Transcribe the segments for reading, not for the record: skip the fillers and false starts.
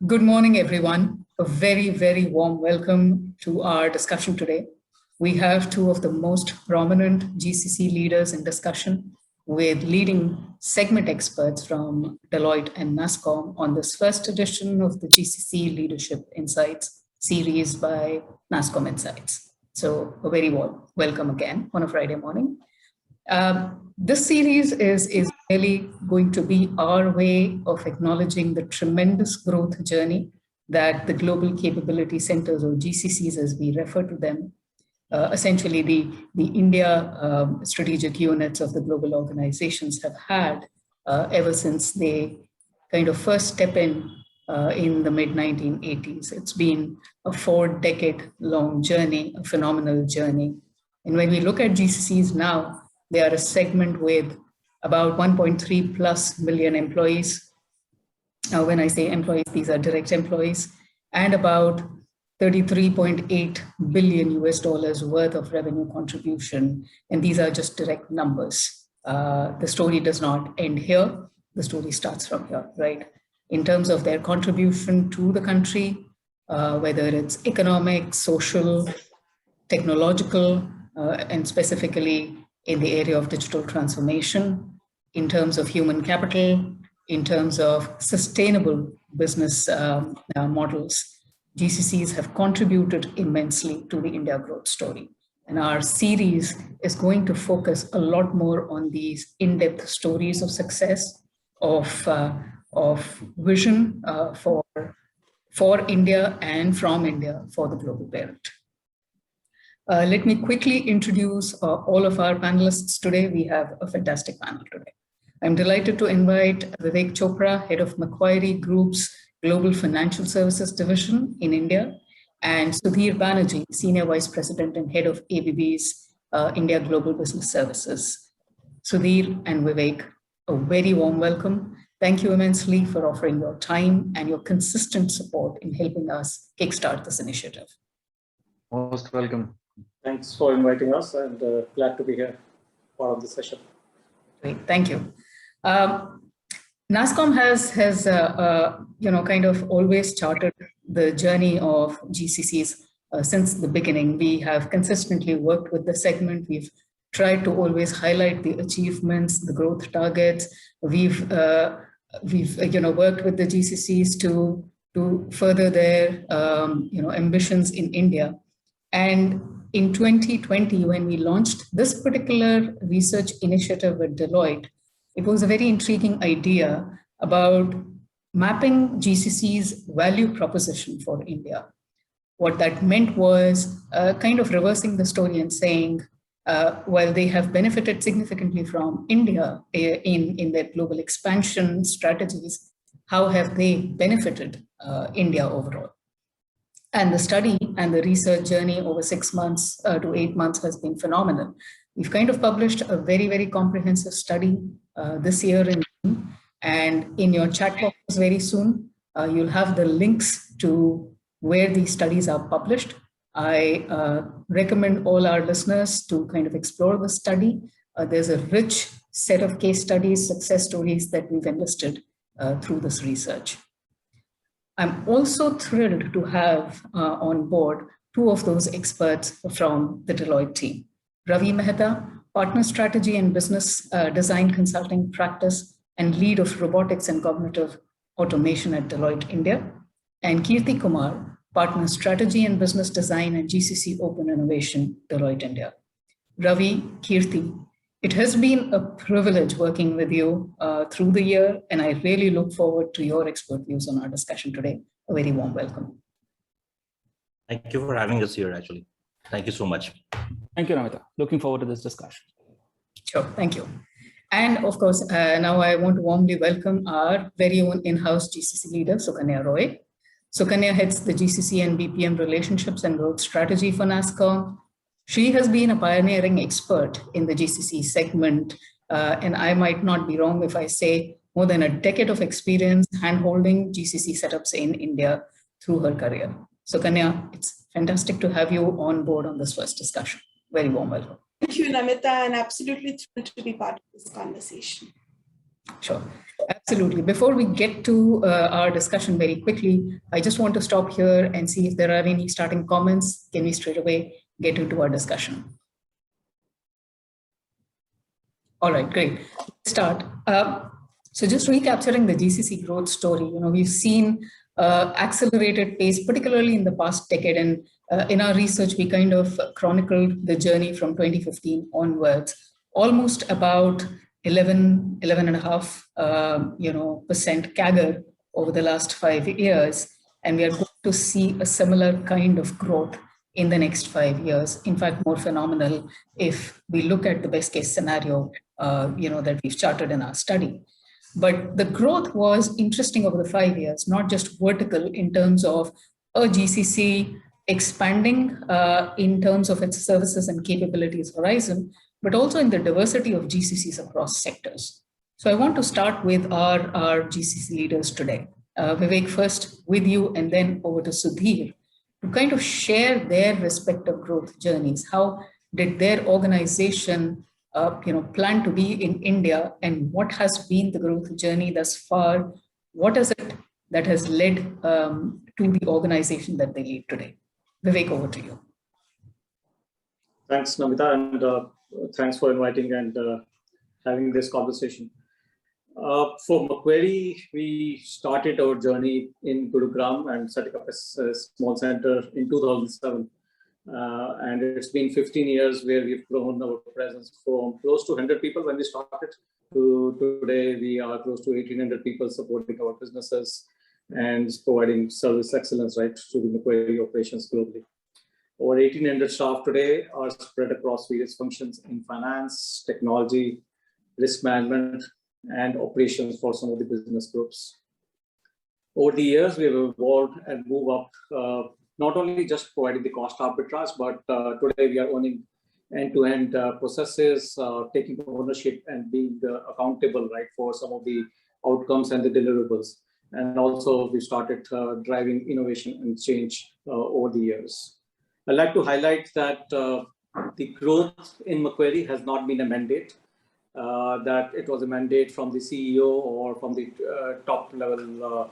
Good morning, everyone. A very, very warm welcome to our discussion today. We have two of the most prominent GCC leaders in discussion with leading segment experts from Deloitte and NASSCOM on this first edition of the GCC Leadership Insights series by NASSCOM Insights. So a very warm welcome again on a Friday morning. This series is really going to be our way of acknowledging the tremendous growth journey that the Global Capability Centers, or GCCs as we refer to them, essentially the India strategic units of the global organizations have had ever since they kind of first step in the mid-1980s. It's been a 4-decade-long journey, a phenomenal journey. And when we look at GCCs now, they are a segment with about 1.3 plus million employees. When I say employees, these are direct employees, and about 33.8 billion US dollars worth of revenue contribution. And these are just direct numbers. The story does not end here. The story starts from here, right? In terms of their contribution to the country, whether it's economic, social, technological, and specifically in the area of digital transformation, in terms of human capital, in terms of sustainable business models, GCCs have contributed immensely to the India growth story. And our series is going to focus a lot more on these in-depth stories of success, of vision for India and from India for the global parent. Let me quickly introduce all of our panelists today. We have a fantastic panel today. I'm delighted to invite Vivek Chopra, Head of Macquarie Group's Global Financial Services Division in India, and Sudhir Banerjee, Senior Vice President and Head of ABB's India Global Business Services. Sudhir and Vivek, a very warm welcome. Thank you immensely for offering your time and your consistent support in helping us kickstart this initiative. Most welcome. Thanks for inviting us, and glad to be here, part of the session. Great, thank you. NASSCOM has kind of always charted the journey of GCCs since the beginning. We have consistently worked with the segment. We've tried to always highlight the achievements, the growth targets. We've worked with the GCCs to further their ambitions in India. And in 2020, when we launched this particular research initiative with Deloitte, it was a very intriguing idea about mapping GCC's value proposition for India. What that meant was kind of reversing the story and saying, while they have benefited significantly from India in their global expansion strategies, how have they benefited India overall? And the study and the research journey over 6 months to 8 months has been phenomenal. We've kind of published a very, very comprehensive study this year in June, and in your chat box very soon, you'll have the links to where these studies are published. I recommend all our listeners to kind of explore the study. There's a rich set of case studies, success stories that we've enlisted through this research. I'm also thrilled to have on board two of those experts from the Deloitte team. Ravi Mehta, Partner Strategy and Business Design Consulting Practice and Lead of Robotics and Cognitive Automation at Deloitte India, and Kirti Kumar, Partner Strategy and Business Design and GCC Open Innovation, Deloitte India. Ravi, Kirti, it has been a privilege working with you through the year, and I really look forward to your expert views on our discussion today. A very warm welcome. Thank you for having us here, actually. Thank you so much. Thank you, Namita. Looking forward to this discussion. Sure, thank you. And of course, now I want to warmly welcome our very own in-house GCC leader, Sukanya Roy. Sukanya heads the GCC and BPM Relationships and Growth Strategy for NASSCOM. She has been a pioneering expert in the GCC segment, and I might not be wrong if I say more than a decade of experience hand-holding GCC setups in India through her career. So Kanya, it's fantastic to have you on board on this first discussion. Very warm welcome. Thank you, Namita, and absolutely thrilled to be part of this conversation. Sure. Absolutely. Before we get to our discussion very quickly, I just want to stop here and see if there are any starting comments. Can we straight away get into our discussion? All right, great. Let's start. So just recapturing the GCC growth story, we've seen accelerated pace, particularly in the past decade. And in our research, we kind of chronicled the journey from 2015 onwards, almost about 11.5% CAGR over the last 5 years. And we are going to see a similar kind of growth in the next 5 years. In fact, more phenomenal if we look at the best case scenario, that we've charted in our study. But the growth was interesting over the 5 years, not just vertical in terms of a GCC expanding in terms of its services and capabilities horizon, but also in the diversity of GCCs across sectors. So I want to start with our GCC leaders today. Vivek, first with you, and then over to Sudhir, to kind of share their respective growth journeys. How did their organization plan to be in India, and what has been the growth journey thus far? What is it that has led to the organization that they lead today? Vivek, over to you. Thanks, Namita, and thanks for inviting and having this conversation. For Macquarie, we started our journey in Gurugram and setting up a small center in 2007. And it's been 15 years where we've grown our presence from close to 100 people when we started to today we are close to 1,800 people supporting our businesses and providing service excellence right to the Macquarie operations globally. Over 1,800 staff today are spread across various functions in finance, technology, risk management, and operations for some of the business groups. Over the years, we have evolved and moved up, not only just providing the cost arbitrage, but today we are owning end-to-end processes, taking ownership and being accountable, right, for some of the outcomes and the deliverables. And also we started driving innovation and change over the years. I'd like to highlight that the growth in Macquarie has not been a mandate, that it was a mandate from the CEO or from the top level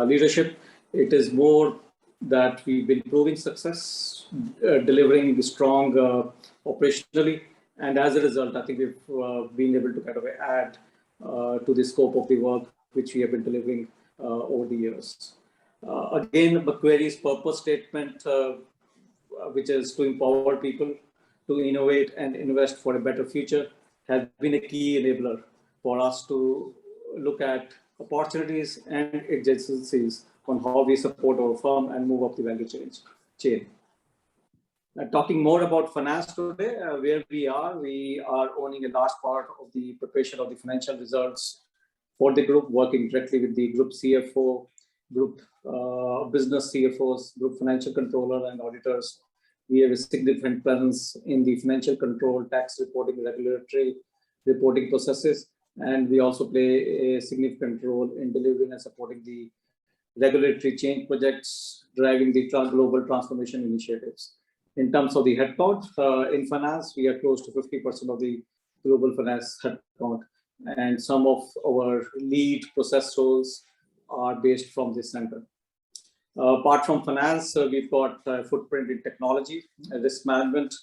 leadership. It is more that we've been proving success, delivering the strong operationally. And as a result, I think we've been able to kind of add to the scope of the work which we have been delivering over the years. Again, Macquarie's purpose statement, which is to empower people to innovate and invest for a better future, has been a key enabler for us to look at opportunities and adjacencies on how we support our firm and move up the value chain. Talking more about finance today, where we are owning a large part of the preparation of the financial results for the group, working directly with the group CFO, group business CFOs, group financial controller and auditors. We have a significant presence in the financial control, tax reporting, regulatory reporting processes, and we also play a significant role in delivering and supporting the regulatory change projects, driving the global transformation initiatives. In terms of the headcount in finance, we are close to 50% of the global finance headcount, and some of our lead process roles are based from this center. Apart from finance, we've got a footprint in technology, risk management,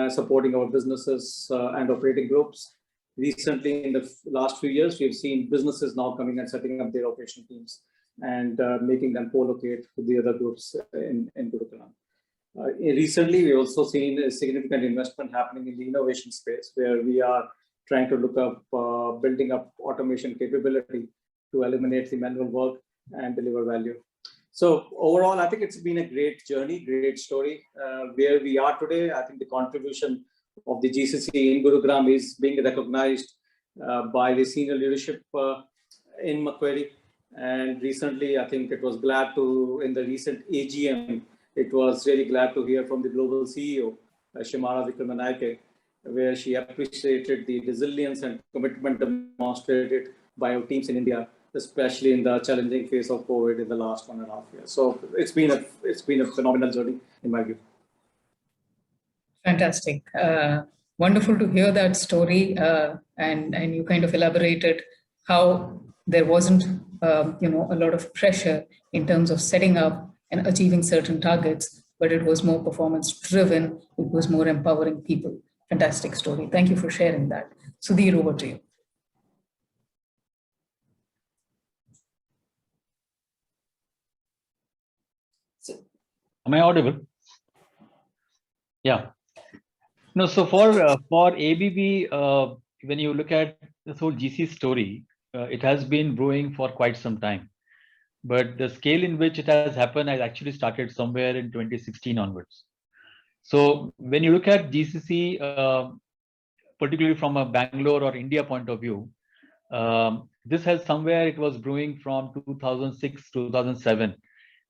supporting our businesses and operating groups. Recently, in the last few years, we've seen businesses now coming and setting up their operation teams and making them co-locate with the other groups in Gurugram. Recently, we've also seen a significant investment happening in the innovation space, where we are trying to look up building up automation capability to eliminate the manual work and deliver value. So overall, I think it's been a great journey, great story. Where we are today, I think the contribution of the GCC in Gurugram is being recognized by the senior leadership in Macquarie. And recently, I think it was glad to, in the recent AGM, it was really glad to hear from the global CEO, Shimara Vikramanayake, where she appreciated the resilience and commitment demonstrated by our teams in India, especially in the challenging phase of COVID in the last 1.5 years. So it's been a phenomenal journey in my view. Fantastic. Wonderful to hear that story, and you kind of elaborated how there wasn't a lot of pressure in terms of setting up and achieving certain targets, but it was more performance driven. It was more empowering people. Fantastic story. Thank you for sharing that. Sudhir, over to you. Am I audible? Yeah. No, so for ABB, when you look at this whole GC story, it has been brewing for quite some time. But the scale in which it has happened has actually started somewhere in 2016 onwards. So when you look at GCC, particularly from a Bangalore or India point of view, this has somewhere it was brewing from 2006, 2007,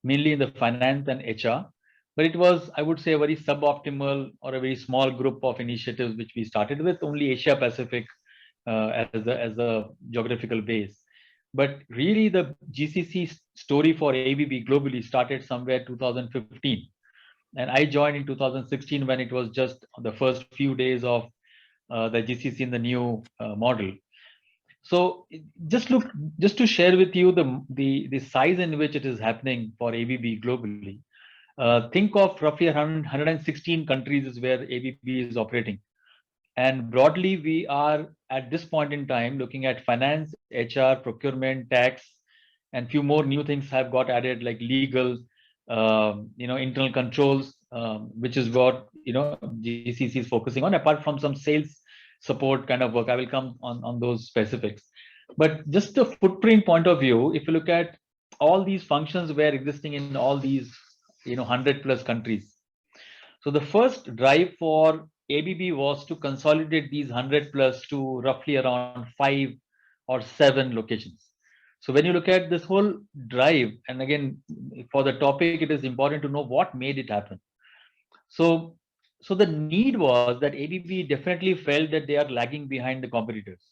mainly in the finance and HR. But it was, I would say, a very suboptimal or a very small group of initiatives which we started with, only Asia Pacific as a geographical base. But really, the GCC story for ABB globally started somewhere 2015. And I joined in 2016 when it was just the first few days of the GCC in the new model. So just to share with you the size in which it is happening for ABB globally. Think of roughly 116 countries is where ABB is operating. And broadly, we are at this point in time looking at finance, HR, procurement, tax, and few more new things have got added like legal, internal controls, which is what GCC is focusing on. Apart from some sales support kind of work, I will come on those specifics. But just a footprint point of view, if you look at all these functions were existing in all these 100 plus countries. So the first drive for ABB was to consolidate these 100 plus to roughly around 5 or 7 locations. So when you look at this whole drive, and again, for the topic, it is important to know what made it happen. So the need was that ABB definitely felt that they are lagging behind the competitors.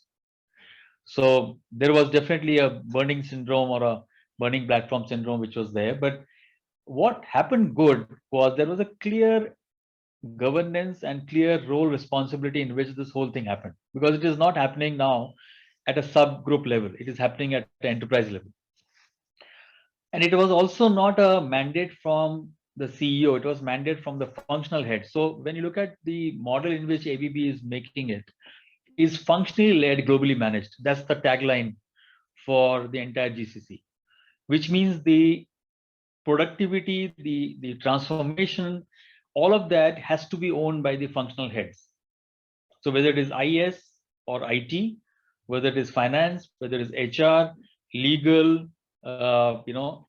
So there was definitely a burning syndrome or a burning platform syndrome, which was there. But what happened good was there was a clear governance and clear role responsibility in which this whole thing happened, because it is not happening now at a subgroup level. It is happening at the enterprise level. And it was also not a mandate from the CEO, it was mandate from the functional head. So when you look at the model in which ABB is making it, is functionally led, globally managed. That's the tagline for the entire GCC, which means the productivity, the transformation, all of that has to be owned by the functional heads. So whether it is IS or IT, whether it is finance, whether it is HR, legal,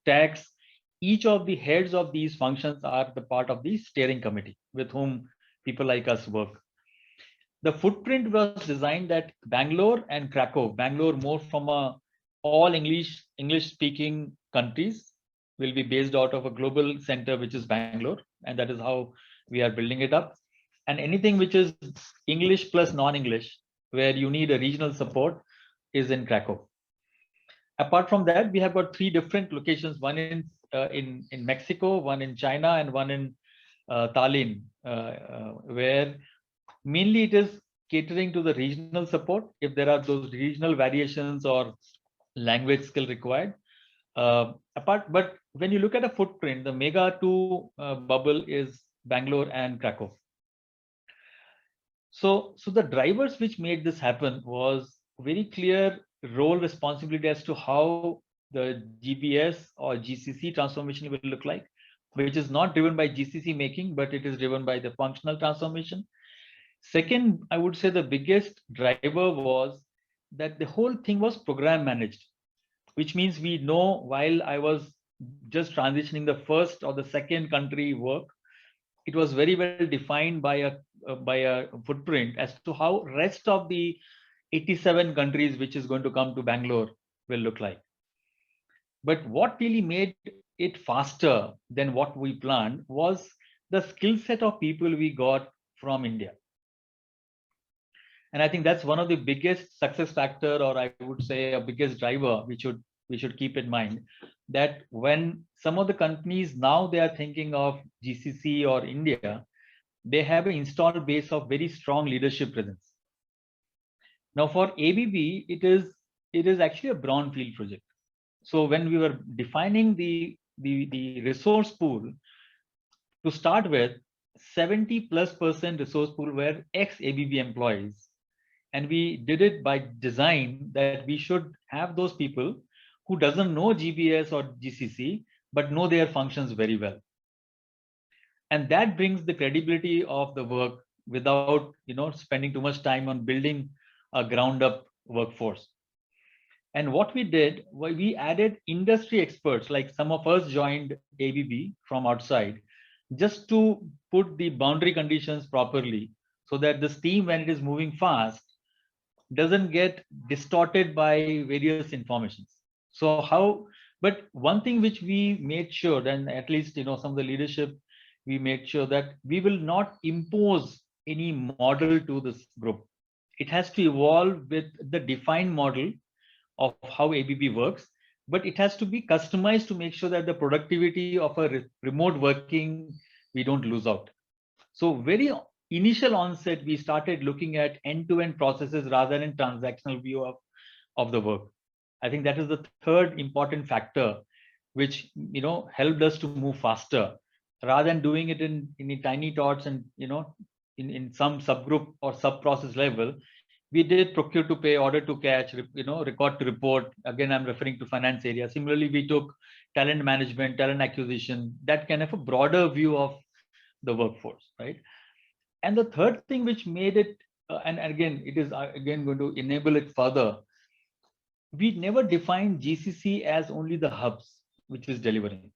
tax, each of the heads of these functions are the part of the steering committee with whom people like us work. The footprint was designed that Bangalore and Krakow, Bangalore more from all English speaking countries, will be based out of a global center, which is Bangalore. And that is how we are building it up. And anything which is English plus non-English, where you need a regional support, is in Krakow. Apart from that, we have got 3 different locations, one in Mexico, one in China, and one in Tallinn, where mainly it is catering to the regional support if there are those regional variations or language skill required. But when you look at a footprint, the mega 2 bubble is Bangalore and Krakow. So the drivers which made this happen was very clear role responsibility as to how the GBS or GCC transformation will look like, which is not driven by GCC making, but it is driven by the functional transformation. Second, I would say the biggest driver was that the whole thing was program managed, which means we know while I was just transitioning the first or the second country work, it was very well defined by a footprint as to how rest of the 87 countries which is going to come to Bangalore will look like. But what really made it faster than what we planned was the skill set of people we got from India. And I think that's one of the biggest success factor, or I would say a biggest driver we should keep in mind, that when some of the companies now they are thinking of GCC or India, they have an installed base of very strong leadership presence. Now for ABB, it is actually a brownfield project. So when we were defining the resource pool, to start with, 70+% resource pool were ex-ABB employees. And we did it by design that we should have those people who doesn't know GBS or GCC, but know their functions very well. And that brings the credibility of the work without spending too much time on building a ground up workforce. And what we did, we added industry experts, like some of us joined ABB from outside, just to put the boundary conditions properly so that the steam, when it is moving fast, doesn't get distorted by various informations. But one thing which we made sure, and at least some of the leadership, we made sure that we will not impose any model to this group. It has to evolve with the defined model of how ABB works, but it has to be customized to make sure that the productivity of a remote working, we don't lose out. So very initial onset, we started looking at end-to-end processes rather than transactional view of the work. I think that is the third important factor, which helped us to move faster, rather than doing it in tiny tots and in some subgroup or sub-process level. We did procure to pay, order to cash, record to report. Again, I'm referring to finance area. Similarly, we took talent management, talent acquisition, that kind of a broader view of the workforce, right? And the third thing which made it, and again, it is again going to enable it further. We never defined GCC as only the hubs, which is delivering.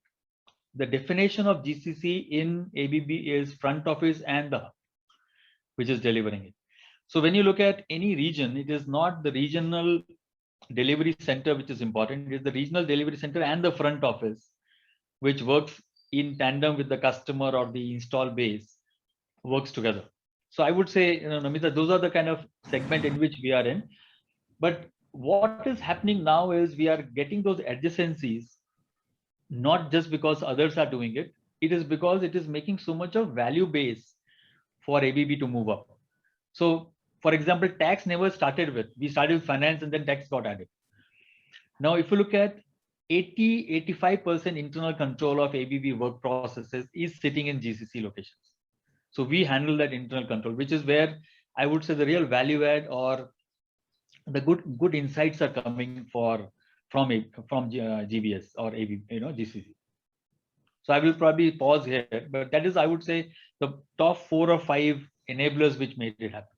The definition of GCC in ABB is front office and the hub, which is delivering it. So when you look at any region, it is not the regional delivery center which is important. It is the regional delivery center and the front office, which works in tandem with the customer or the install base, works together. So I would say, Namita, those are the kind of segment in which we are in. But what is happening now is we are getting those adjacencies, not just because others are doing it. It is because it is making so much of value base for ABB to move up. So, for example, tax never started with. We started with finance and then tax got added. Now, if you look at 80-85% internal control of ABB work processes is sitting in GCC locations. So we handle that internal control, which is where I would say the real value add or the good insights are coming from GBS or ABB, GCC. So I will probably pause here, but that is, I would say, the top 4 or 5 enablers which made it happen.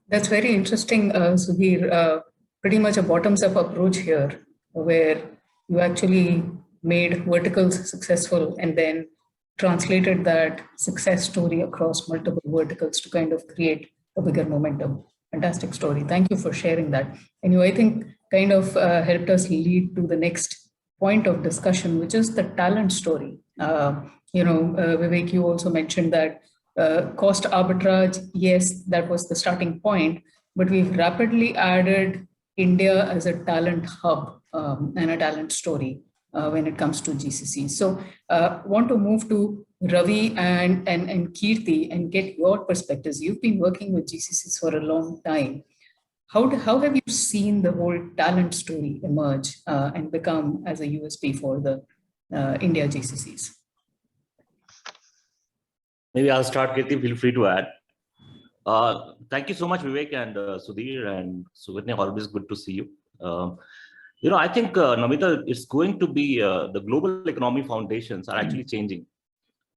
That's very interesting, Sudhir. Pretty much a bottoms-up approach here, where you actually made verticals successful and then translated that success story across multiple verticals to kind of create a bigger momentum. Fantastic story. Thank you for sharing that. And I think kind of helped us lead to the next point of discussion, which is the talent story. Vivek, you also mentioned that cost arbitrage, yes, that was the starting point, but we've rapidly added India as a talent hub and a talent story when it comes to GCC. So want to move to Ravi and Kirti and get your perspectives. You've been working with GCCs for a long time. How have you seen the whole talent story emerge and become as a USP for the India GCCs? Maybe I'll start, Kirti, feel free to add. Thank you so much, Vivek and Sudhir and Suvitne. Always good to see you. I think, Namita, it's going to be the global economy foundations are actually changing.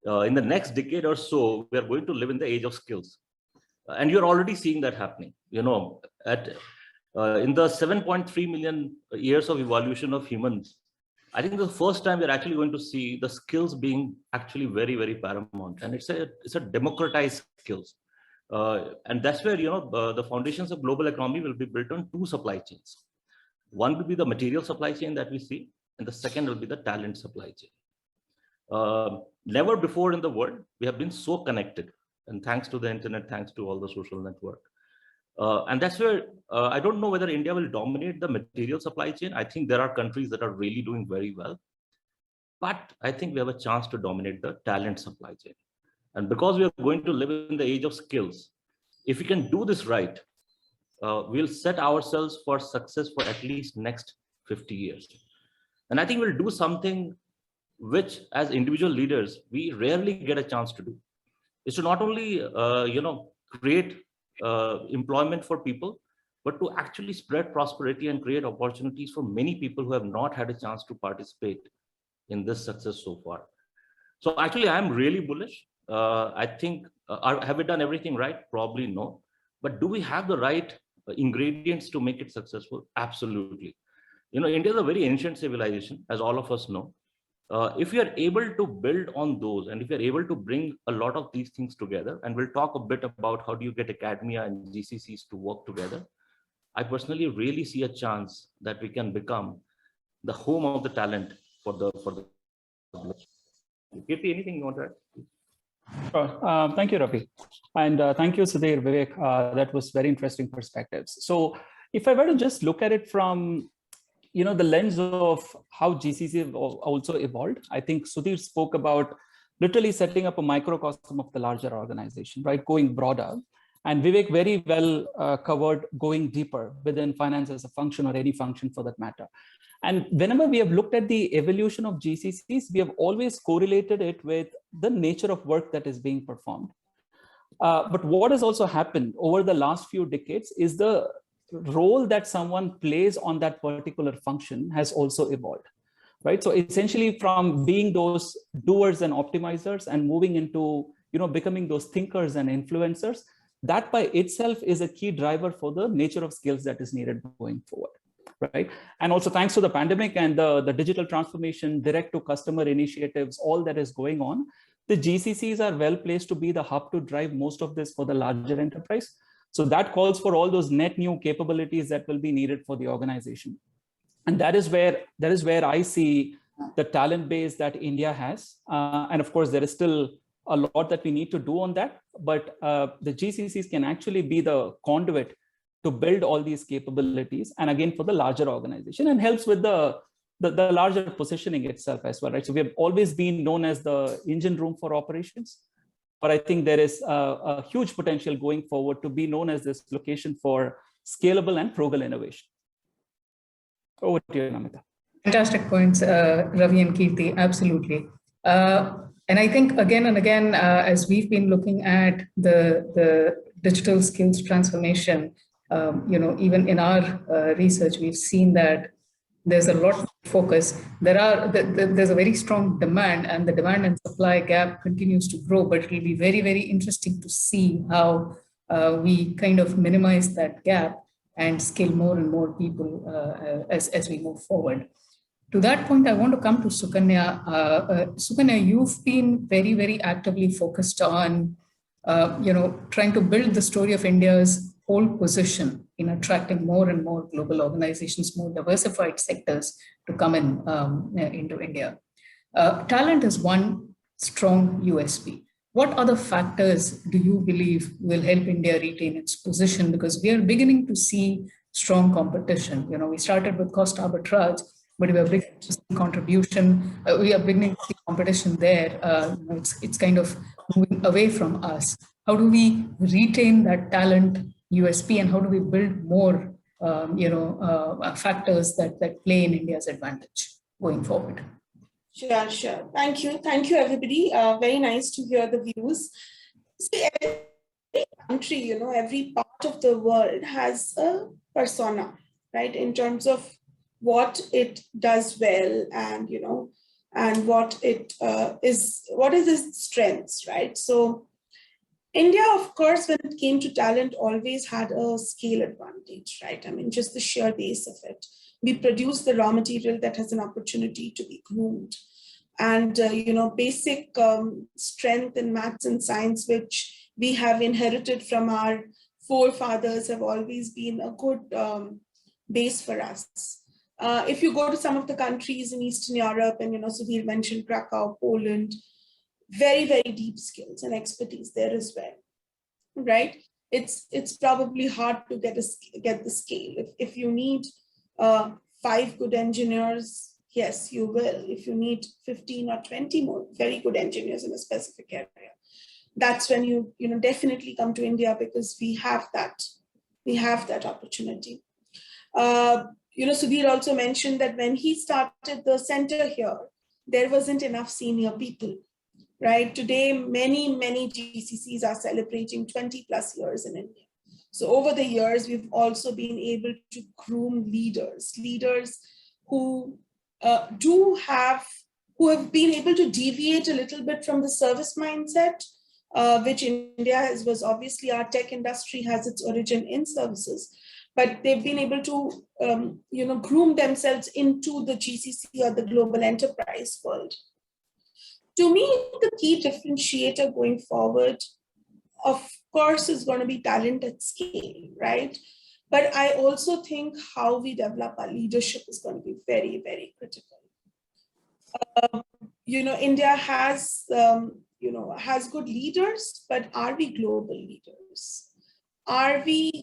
In the next decade or so, we are going to live in the age of skills. And you're already seeing that happening. In the 7.3 million years of evolution of humans, I think the first time we're actually going to see the skills being actually very, very paramount. And it's a democratized skills. And that's where, the foundations of global economy will be built on 2 supply chains. One will be the material supply chain that we see, and the second will be the talent supply chain. Never before in the world, we have been so connected. And thanks to the internet, thanks to all the social network. And that's where I don't know whether India will dominate the material supply chain. I think there are countries that are really doing very well. But I think we have a chance to dominate the talent supply chain. And because we are going to live in the age of skills, if we can do this right, we'll set ourselves for success for at least next 50 years. And I think we'll do something which as individual leaders, we rarely get a chance to do. Is to not only, create employment for people, but to actually spread prosperity and create opportunities for many people who have not had a chance to participate in this success so far. So actually, I'm really bullish. I think, have we done everything right? Probably no. But do we have the right ingredients to make it successful? Absolutely. India is a very ancient civilization, as all of us know. If we are able to build on those, and if we are able to bring a lot of these things together, and we'll talk a bit about how do you get academia and GCCs to work together, I personally really see a chance that we can become the home of the talent for the. Kirti, anything you want to add? Sure. Thank you, Ravi. And thank you, Sudhir, Vivek. That was very interesting perspectives. So if I were to just look at it from the lens of how GCC have also evolved, I think Sudhir spoke about literally setting up a microcosm of the larger organization, right? Going broader. And Vivek very well covered going deeper within finance as a function or any function for that matter. And whenever we have looked at the evolution of GCCs, we have always correlated it with the nature of work that is being performed. But what has also happened over the last few decades is the role that someone plays on that particular function has also evolved, right? So essentially from being those doers and optimizers and moving into, becoming those thinkers and influencers, that by itself is a key driver for the nature of skills that is needed going forward, right? And also thanks to the pandemic and the digital transformation, direct to customer initiatives, all that is going on, the GCCs are well placed to be the hub to drive most of this for the larger enterprise. So that calls for all those net new capabilities that will be needed for the organization. And that is where I see the talent base that India has. And of course, there is still a lot that we need to do on that, but the GCCs can actually be the conduit to build all these capabilities. And again, for the larger organization, and helps with the larger positioning itself as well, right? So we have always been known as the engine room for operations. But I think there is a huge potential going forward to be known as this location for scalable and frugal innovation. Over to you, Namita. Fantastic points, Ravi and Kirti, absolutely. And I think again and again, as we've been looking at the digital skills transformation, even in our research, we've seen that there's a lot of focus. There's a very strong demand, and the demand and supply gap continues to grow, but it will be very, very interesting to see how we kind of minimize that gap and scale more and more people as we move forward. To that point, I want to come to Sukanya. Sukanya, you've been very, very actively focused on, trying to build the story of India's pole position in attracting more and more global organizations, more diversified sectors to come into India. Talent is one strong USP. What other factors do you believe will help India retain its position? Because we are beginning to see strong competition. We started with cost arbitrage, but we are beginning to see contribution. We are beginning to see competition there. It's kind of moving away from us. How do we retain that talent USP, and how do we build more, factors that play in India's advantage going forward? Sure. Thank you, everybody. Very nice to hear the views. See, every country, every part of the world has a persona, right? In terms of what it does well, and and what is its strengths, right? So India, of course, when it came to talent, always had a scale advantage, right? I mean, just the sheer base of it. We produce the raw material that has an opportunity to be groomed. And, basic strength in maths and science, which we have inherited from our forefathers, have always been a good base for us. If you go to some of the countries in Eastern Europe, and, Sudhir mentioned Krakow, Poland, very, very deep skills and expertise there as well, right? It's probably hard to get the scale. If you need 5 good engineers, yes, you will. If you need 15 or 20 more very good engineers in a specific area, that's when you definitely come to India, because we have that opportunity. Sudhir also mentioned that when he started the center here, there wasn't enough senior people, right? Today, many GCCs are celebrating 20 plus years in India. So over the years, we've also been able to groom leaders who who have been able to deviate a little bit from the service mindset, which India was obviously, our tech industry has its origin in services, but they've been able to groom themselves into the GCC or the global enterprise world. To me, the key differentiator going forward, of course, is going to be talent at scale, right? But I also think how we develop our leadership is going to be very, very critical. India has good leaders, but are we global leaders?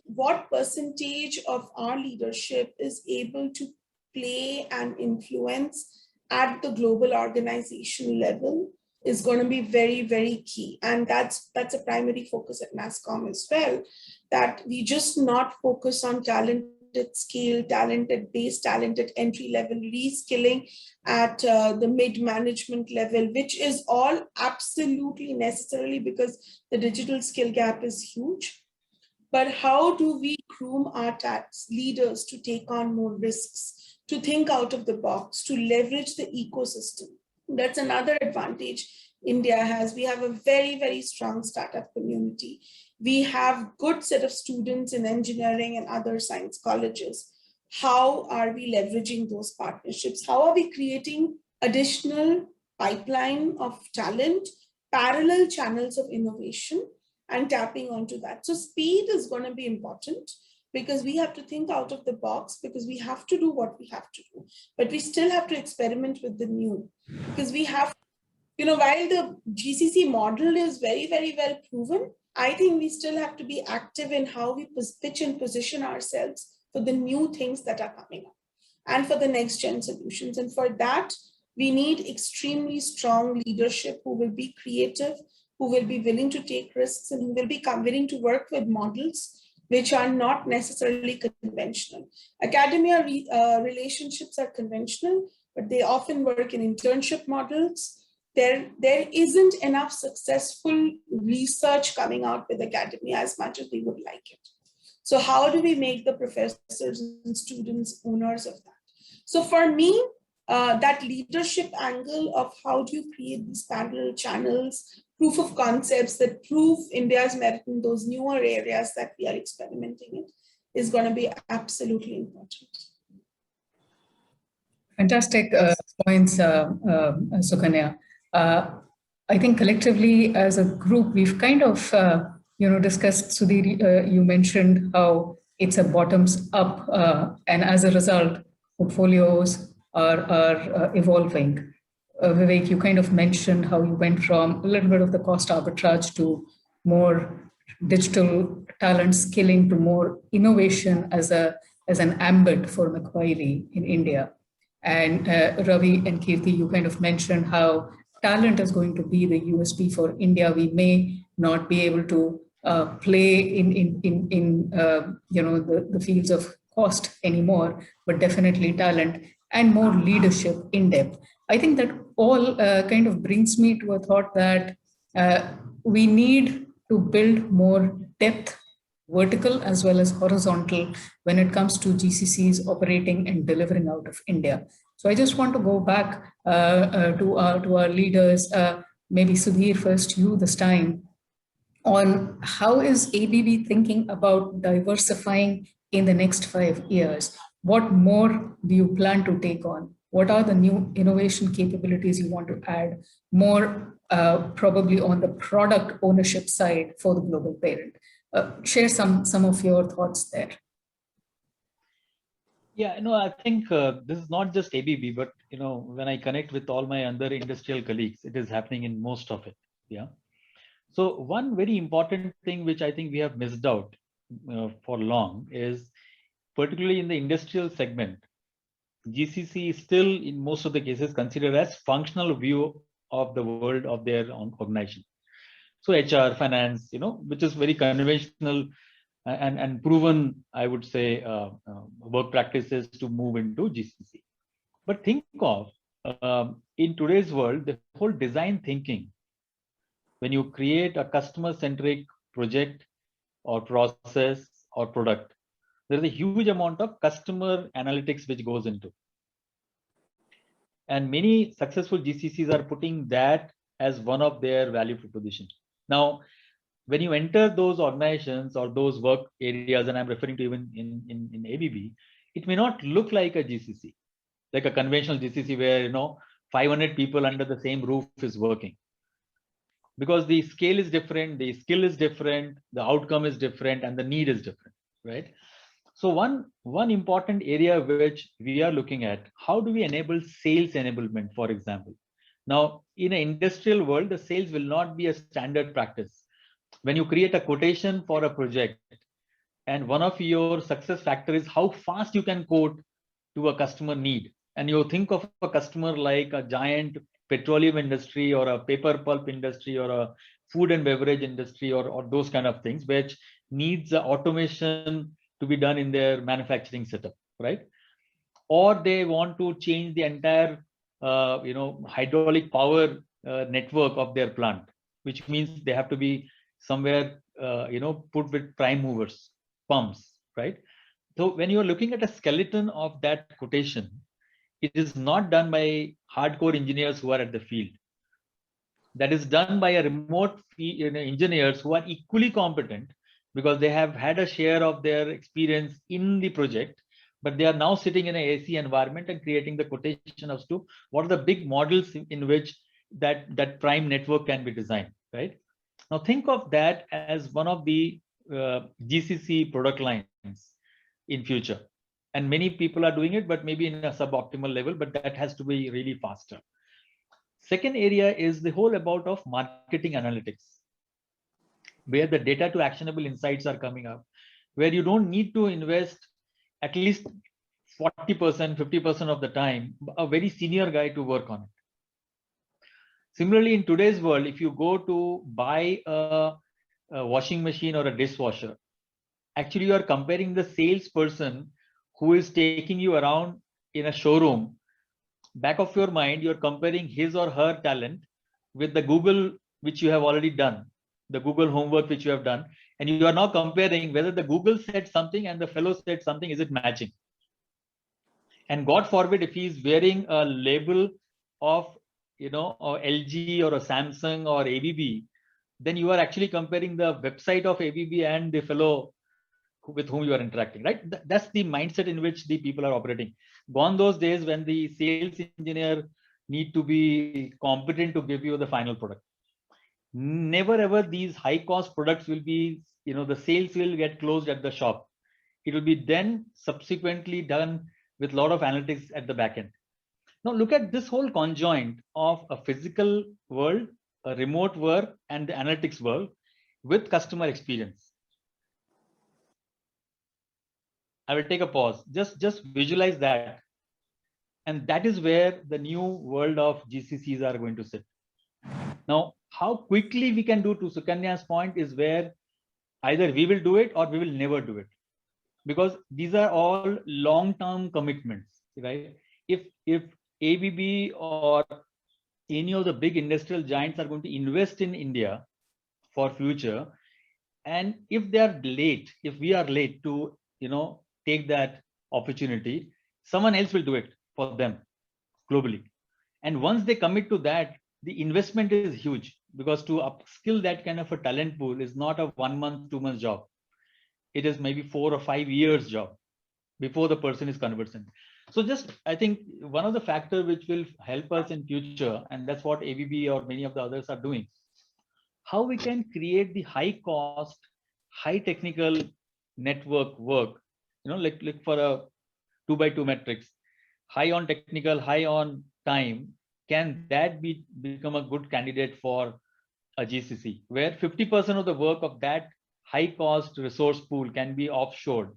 What percentage of our leadership is able to play and influence at the global organization level is going to be very, very key. And that's a primary focus at NASSCOM as well, that we just not focus on talent at scale, talent at base, talent at entry level, reskilling at the mid-management level, which is all absolutely necessarily because the digital skill gap is huge. But how do we groom our leaders to take on more risks, to think out of the box, to leverage the ecosystem? That's another advantage India has. We have a very, very strong startup community. We have good set of students in engineering and other science colleges. How are we leveraging those partnerships? How are we creating additional pipeline of talent, parallel channels of innovation, and tapping onto that? So speed is going to be important, because we have to think out of the box, because we have to do what we have to do, but we still have to experiment with the new, because we have, while the GCC model is very, very well proven, I think we still have to be active in how we pitch and position ourselves for the new things that are coming up and for the next gen solutions. And for that, we need extremely strong leadership who will be creative, who will be willing to take risks, and who will be willing to work with models which are not necessarily conventional. Academia relationships are conventional, but they often work in internship models. There isn't enough successful research coming out with academia as much as we would like it. So how do we make the professors and students owners of that? So for me, that leadership angle of how do you create these parallel channels, proof of concepts that prove India's merit in those newer areas that we are experimenting in, is going to be absolutely important. Fantastic points, Sukanya. I think collectively as a group, we've kind of discussed, Sudhir, you mentioned how it's a bottoms up, and as a result, portfolios are evolving. Vivek, you kind of mentioned how you went from a little bit of the cost arbitrage to more digital talent skilling to more innovation as an ambit for Macquarie in India. And Ravi and Kirti, you kind of mentioned how talent is going to be the USP for India. We may not be able to play in the fields of cost anymore, but definitely talent and more leadership in depth. I think that all kind of brings me to a thought that we need to build more depth, vertical as well as horizontal, when it comes to GCCs operating and delivering out of India. So I just want to go back to our leaders, maybe Sudhir, first you this time, on how is ABB thinking about diversifying in the next 5 years? What more do you plan to take on? What are the new innovation capabilities you want to add? More probably on the product ownership side for the global parent. Share some of your thoughts there. Yeah, I think this is not just ABB, but when I connect with all my other industrial colleagues, it is happening in most of it. Yeah. So one very important thing which I think we have missed out for long is, particularly in the industrial segment, GCC is still in most of the cases considered as functional view of the world of their own organization. So HR, finance, which is very conventional and proven, I would say, work practices to move into GCC. But think of in today's world, the whole design thinking, when you create a customer-centric project or process or product, there is a huge amount of customer analytics which goes into. And many successful GCCs are putting that as one of their value propositions. Now, when you enter those organizations or those work areas, and I'm referring to even in ABB, it may not look like a GCC, like a conventional GCC where 500 people under the same roof is working, because the scale is different, the skill is different, the outcome is different, and the need is different, right? So one important area which we are looking at, how do we enable sales enablement, for example? Now, in an industrial world, the sales will not be a standard practice. When you create a quotation for a project, and one of your success factors is how fast you can quote to a customer need, and you think of a customer like a giant petroleum industry or a paper pulp industry or a food and beverage industry or those kind of things, which needs automation to be done in their manufacturing setup, right? Or they want to change the entire hydraulic power network of their plant, which means they have to be somewhere put with prime movers, pumps, right? So when you're looking at a skeleton of that quotation, it is not done by hardcore engineers who are at the field. That is done by a remote engineers who are equally competent, because they have had a share of their experience in the project, but they are now sitting in an AC environment and creating the quotation as to what are the big models in which that prime network can be designed, right? Now think of that as one of the GCC product lines in future. And many people are doing it, but maybe in a suboptimal level, but that has to be really faster. Second area is the whole about of marketing analytics, where the data to actionable insights are coming up, where you don't need to invest at least 40%, 50% of the time, a very senior guy to work on it. Similarly, in today's world, if you go to buy a washing machine or a dishwasher, actually you are comparing the salesperson who is taking you around in a showroom. Back of your mind, you're comparing his or her talent with the Google, which you have already done, the Google homework which you have done, and you are now comparing whether the Google said something and the fellow said something, is it matching? And God forbid, if he's wearing a label of, or LG or a Samsung or ABB, then you are actually comparing the website of ABB and the fellow with whom you are interacting, right? That's the mindset in which the people are operating. Gone those days when the sales engineer need to be competent to give you the final product. Never ever these high cost products will be, the sales will get closed at the shop. It will be then subsequently done with a lot of analytics at the back end. Now look at this whole conjoint of a physical world, a remote work, and the analytics world with customer experience. I will take a pause. Just visualize that. And that is where the new world of GCCs are going to sit. Now, how quickly we can do, to Sukanya's point, is where either we will do it or we will never do it. Because these are all long-term commitments, right? If ABB or any of the big industrial giants are going to invest in India for future, and if they are late, if we are late to, take that opportunity, someone else will do it for them globally. And once they commit to that, the investment is huge, because to upskill that kind of a talent pool is not a 1 month, 2 months job. It is maybe 4 or 5 years job before the person is conversant. So I think one of the factors which will help us in future, and that's what ABB or many of the others are doing, how we can create the high cost, high technical network work, like for a 2x2 matrix, high on technical, high on time. Can that become a good candidate for a GCC, where 50% of the work of that high cost resource pool can be offshored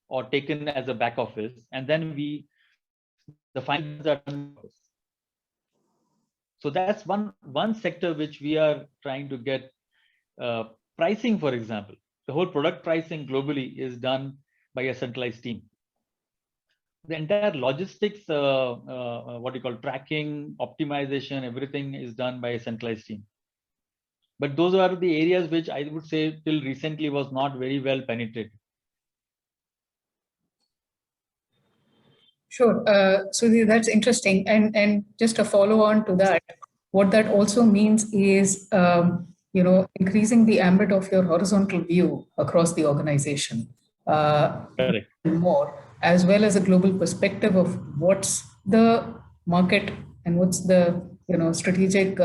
or taken as a back office, and then the finance are done. So that's one sector which we are trying to get Pricing, for example, the whole product pricing globally is done by a centralized team. The entire logistics, what you call tracking, optimization, everything is done by a centralized team. But those are the areas which I would say till recently was not very well penetrated. Sure. So that's interesting. And just a follow on to that, what that also means is, increasing the ambit of your horizontal view across the organization. Correct. More, as well as a global perspective of what's the market and what's the strategic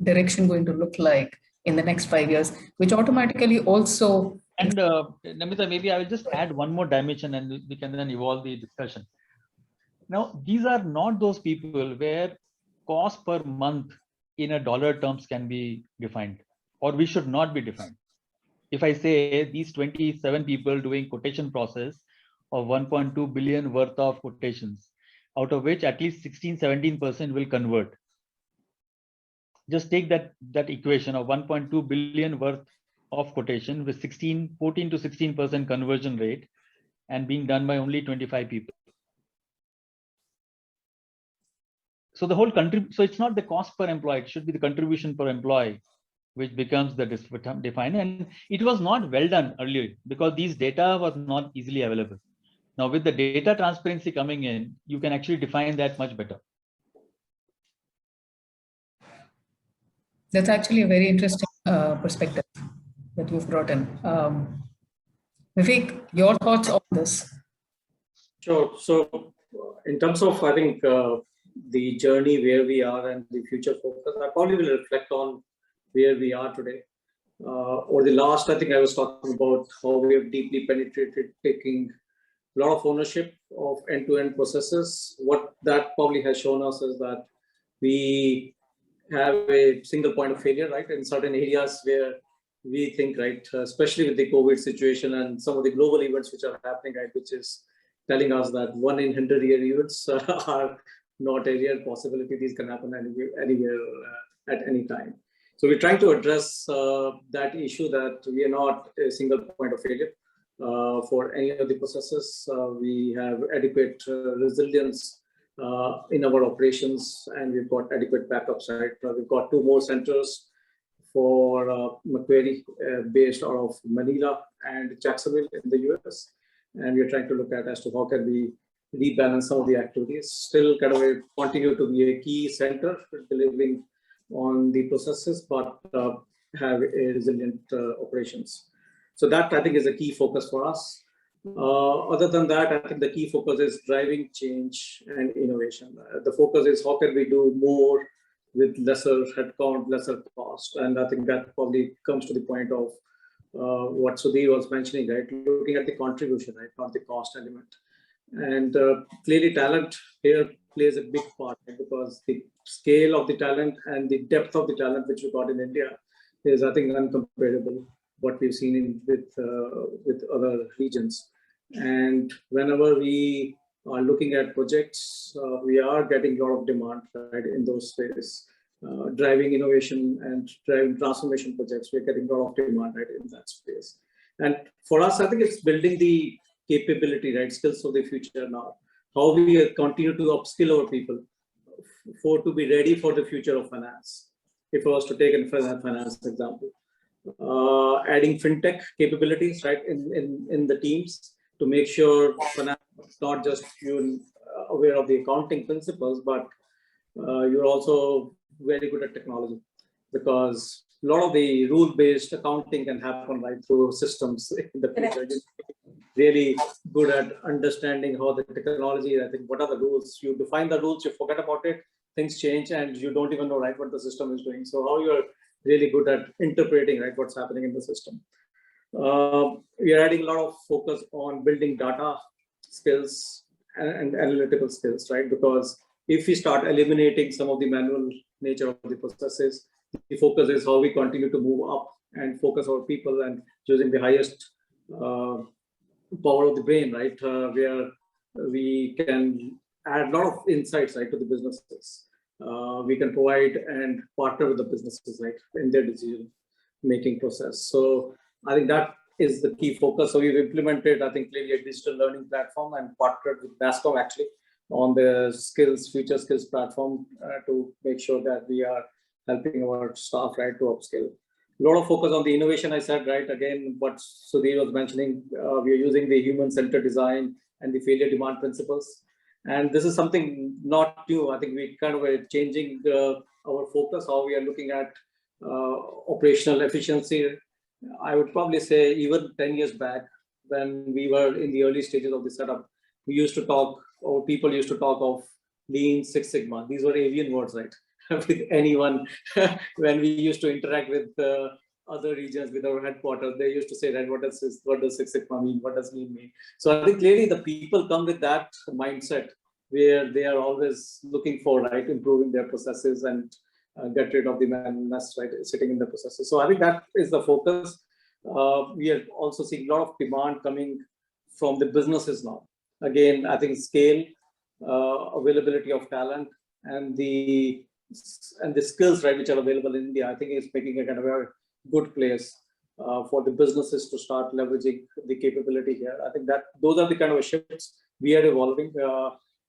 direction going to look like in the next 5 years, which automatically also. And Namita, maybe I will just add one more dimension and we can then evolve the discussion. Now, these are not those people where cost per month in a dollar terms can be defined, or we should not be defined. If I say these 27 people doing quotation process of 1.2 billion worth of quotations, out of which at least 16-17% will convert. Just take that equation of 1.2 billion worth of quotation with 14 to 16% conversion rate and being done by only 25 people. So the whole country, so it's not the cost per employee, it should be the contribution per employee, which becomes the defined. And it was not well done earlier because these data was not easily available. Now with the data transparency coming in, you can actually define that much better. That's actually a very interesting perspective that you've brought in. Vivek, your thoughts on this? Sure. So in terms of, I think, the journey where we are and the future focus, I probably will reflect on where we are today. Over the last, I think I was talking about how we have deeply penetrated, taking a lot of ownership of end-to-end processes. What that probably has shown us is that we have a single point of failure, right? In certain areas where we think, right, especially with the COVID situation and some of the global events which are happening, right, which is telling us that 1 in 100-year events are not a real possibility. These can happen anywhere at any time. So we're trying to address that issue that we are not a single point of failure for any of the processes. We have adequate resilience in our operations, and we've got adequate backups, right? We've got 2 more centers for Macquarie based out of Manila and Jacksonville in the US. And we're trying to look at as to how can we rebalance some of the activities, still kind of continue to be a key center for delivering on the processes, but have a resilient operations. So that I think is a key focus for us. Other than that, I think the key focus is driving change and innovation. The focus is how can we do more with lesser headcount, lesser cost. And I think that probably comes to the point of what Sudhir was mentioning, right? Looking at the contribution, right? Not the cost element. And clearly talent here plays a big part, right? Because the scale of the talent and the depth of the talent which we got in India is, I think, uncomparable what we've seen with other regions. And whenever we are looking at projects, we are getting a lot of demand, right, in those spaces. Driving innovation and driving transformation projects, we're getting a lot of demand, right, in that space. And for us, I think it's building the capability, right, skills of the future now. How we continue to upskill our people to be ready for the future of finance. If I was to take a finance example, adding fintech capabilities, right, in the teams to make sure finance is not just you're aware of the accounting principles, but you're also very good at technology, because a lot of the rule-based accounting can happen right through systems in the future. You're really good at understanding how the technology, I think, what are the rules? You define the rules, you forget about it, things change, and you don't even know, right, what the system is doing. So how you're really good at interpreting, right, what's happening in the system. We are adding a lot of focus on building data skills and analytical skills, right? Because if we start eliminating some of the manual nature of the processes, the focus is how we continue to move up and focus our people and using the highest power of the brain, right? Where we can add a lot of insights, right, to the businesses. We can provide and partner with the businesses, right, in their decision making process. So I think that is the key focus. So we've implemented, I think, clearly a digital learning platform and partnered with NASCOM actually on the future skills platform to make sure that we are helping our staff, right, to upskill. A lot of focus on the innovation, I said, right, again, what Sudhir was mentioning, we are using the human-centered design and the failure demand principles. And this is something not new. I think we kind of are changing our focus, how we are looking at operational efficiency. I would probably say even 10 years back, when we were in the early stages of the setup, we used to talk, or people used to talk of Lean Six Sigma. These were avian words, right? With anyone, when we used to interact with other regions, with our headquarters, they used to say, right, what does Six Sigma mean? What does Lean mean? So I think clearly the people come with that mindset where they are always looking for, right, improving their processes and get rid of the mess, right, sitting in the processes. So I think that is the focus. We are also seeing a lot of demand coming from the businesses now. Again, I think scale, availability of talent, and the skills, right, which are available in India, I think is making a kind of a good place for the businesses to start leveraging the capability here. I think that those are the kind of shifts we are evolving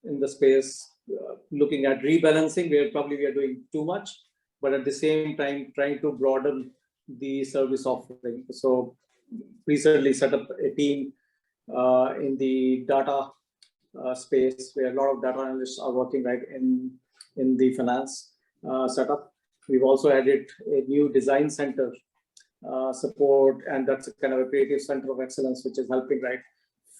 in the space, looking at rebalancing where probably we are doing too much, but at the same time trying to broaden the service offering. So recently set up a team in the data space where a lot of data analysts are working, right, in the finance setup. We've also added a new design center support, and that's a kind of a creative center of excellence, which is helping, right,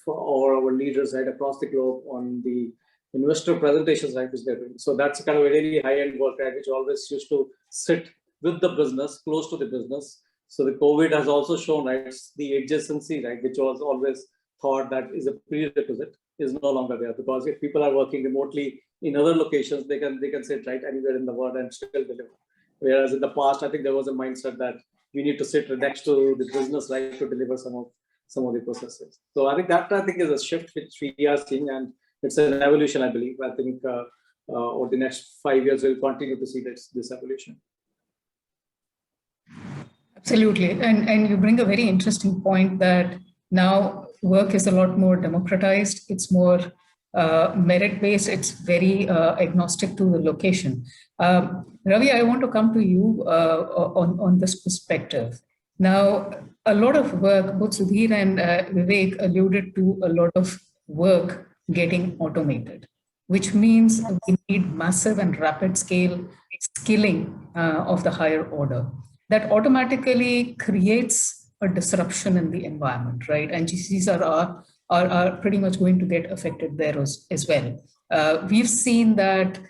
for all our leaders, right, across the globe on the investor presentations, right, which they're doing. So that's kind of a really high-end work, right, which always used to sit with the business, close to the business. So the COVID has also shown, right, the adjacency, right, which was always thought that is a prerequisite, is no longer there, because if people are working remotely in other locations, they can sit, right, anywhere in the world and still deliver. Whereas in the past, I think there was a mindset that you need to sit next to the business, right, to deliver some of the processes. So I think that is a shift which we are seeing, and it's an evolution, I believe. I think over the next 5 years, we'll continue to see this evolution. Absolutely. And you bring a very interesting point that now work is a lot more democratized. It's more merit-based. It's very agnostic to the location. Ravi, I want to come to you on this perspective. Now, a lot of work, both Sudhir and Vivek alluded to a lot of work getting automated, which means we need massive and rapid scale skilling of the higher order. That automatically creates a disruption in the environment, right? And GCCs are pretty much going to get affected there as well. We've seen that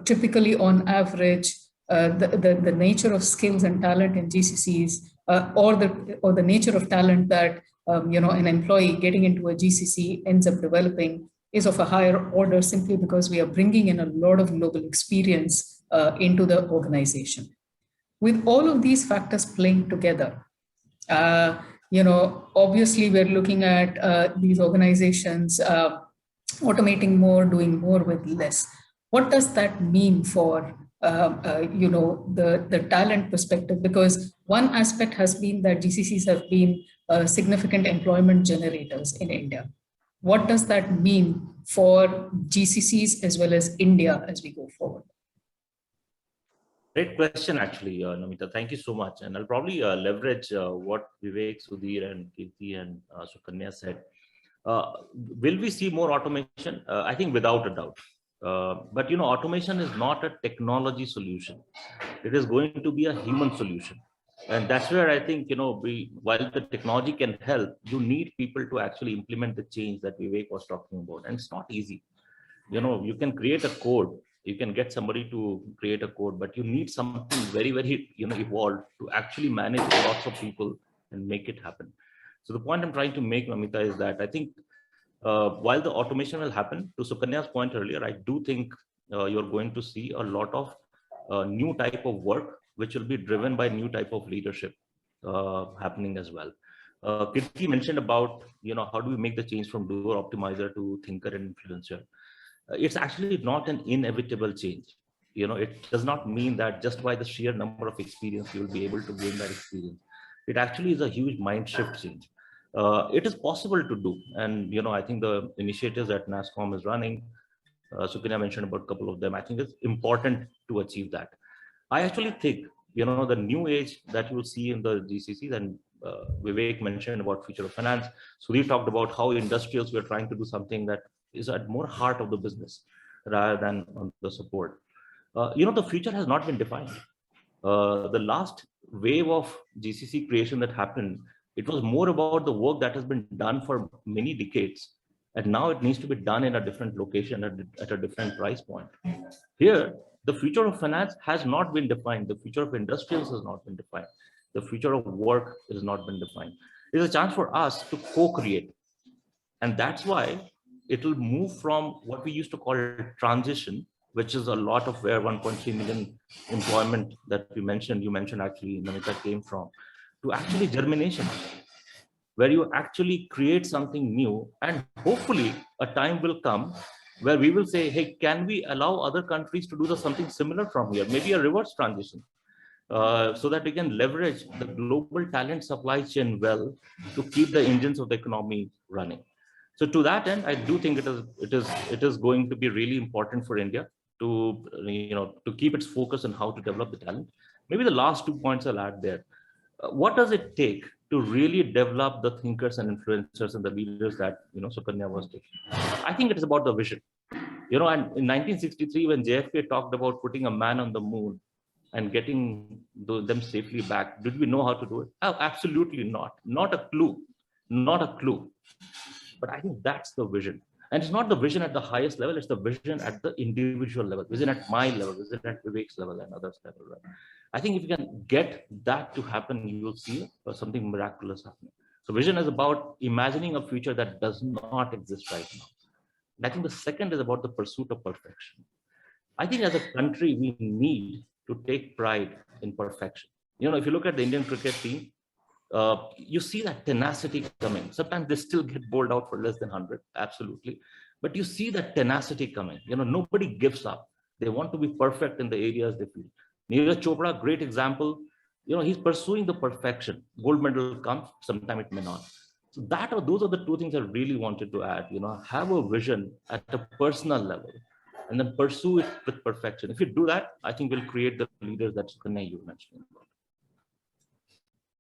typically on average, the nature of skills and talent in GCCs or the nature of talent that an employee getting into a GCC ends up developing is of a higher order, simply because we are bringing in a lot of global experience into the organization. With all of these factors playing together, obviously we're looking at these organizations automating more, doing more with less. What does that mean for the talent perspective? Because one aspect has been that GCCs have been significant employment generators in India. What does that mean for GCCs as well as India as we go forward? Great question, actually, Namita. Thank you so much. And I'll probably leverage what Vivek, Sudhir, and Kirti and Sukanya said. Will we see more automation? I think without a doubt. But automation is not a technology solution. It is going to be a human solution. And that's where I think, while the technology can help, you need people to actually implement the change that Vivek was talking about. And it's not easy. You can create a code. You can get somebody to create a code, but you need something very, very, evolved to actually manage lots of people and make it happen. So the point I'm trying to make, Namita, is that I think while the automation will happen, to Sukanya's point earlier, I do think you're going to see a lot of new type of work, which will be driven by new type of leadership happening as well. Kirti mentioned about, how do we make the change from doer optimizer to thinker and influencer? It's actually not an inevitable change. It does not mean that just by the sheer number of experience, you will be able to gain that experience. It actually is a huge mind shift change. It is possible to do. And, I think the initiatives that NASSCOM is running, Sukanya mentioned about a couple of them. I think it's important to achieve that. I actually think, the new age that you will see in the GCCs, and Vivek mentioned about future of finance. So we talked about how industrials were trying to do something that is at more heart of the business rather than on the support. The future has not been defined. The last wave of GCC creation that happened, it was more about the work that has been done for many decades. And now it needs to be done in a different location at a different price point. Here, the future of finance has not been defined. The future of industrials has not been defined. The future of work has not been defined. There's a chance for us to co-create. And that's why it will move from what we used to call transition, which is a lot of where 1.3 million employment that you mentioned actually, Namita, came from, to actually germination, where you actually create something new. And hopefully a time will come where we will say, hey, can we allow other countries to do something similar from here? Maybe a reverse transition, so that we can leverage the global talent supply chain well to keep the engines of the economy running. So to that end, I do think it is going to be really important for India to keep its focus on how to develop the talent. Maybe the last 2 points I'll add there. What does it take to really develop the thinkers and influencers and the leaders that Sukanya was taking? I think it is about the vision. And in 1963, when JFK talked about putting a man on the moon and getting them safely back, did we know how to do it? Oh, absolutely not. Not a clue. Not a clue. But I think that's the vision. And it's not the vision at the highest level, it's the vision at the individual level, vision at my level, vision at Vivek's level and others' level. Right? I think if you can get that to happen, you will see something miraculous happening. So vision is about imagining a future that does not exist right now. And I think the second is about the pursuit of perfection. I think as a country, we need to take pride in perfection. If you look at the Indian cricket team, you see that tenacity coming. Sometimes they still get bowled out for less than 100, absolutely. But you see that tenacity coming. Nobody gives up. They want to be perfect in the areas they feel. Neeraj Chopra, great example. He's pursuing the perfection. Gold medal comes, sometime it may not. So those are the two things I really wanted to add. Have a vision at a personal level, and then pursue it with perfection. If you do that, I think we'll create the leaders that Sukanya you mentioned.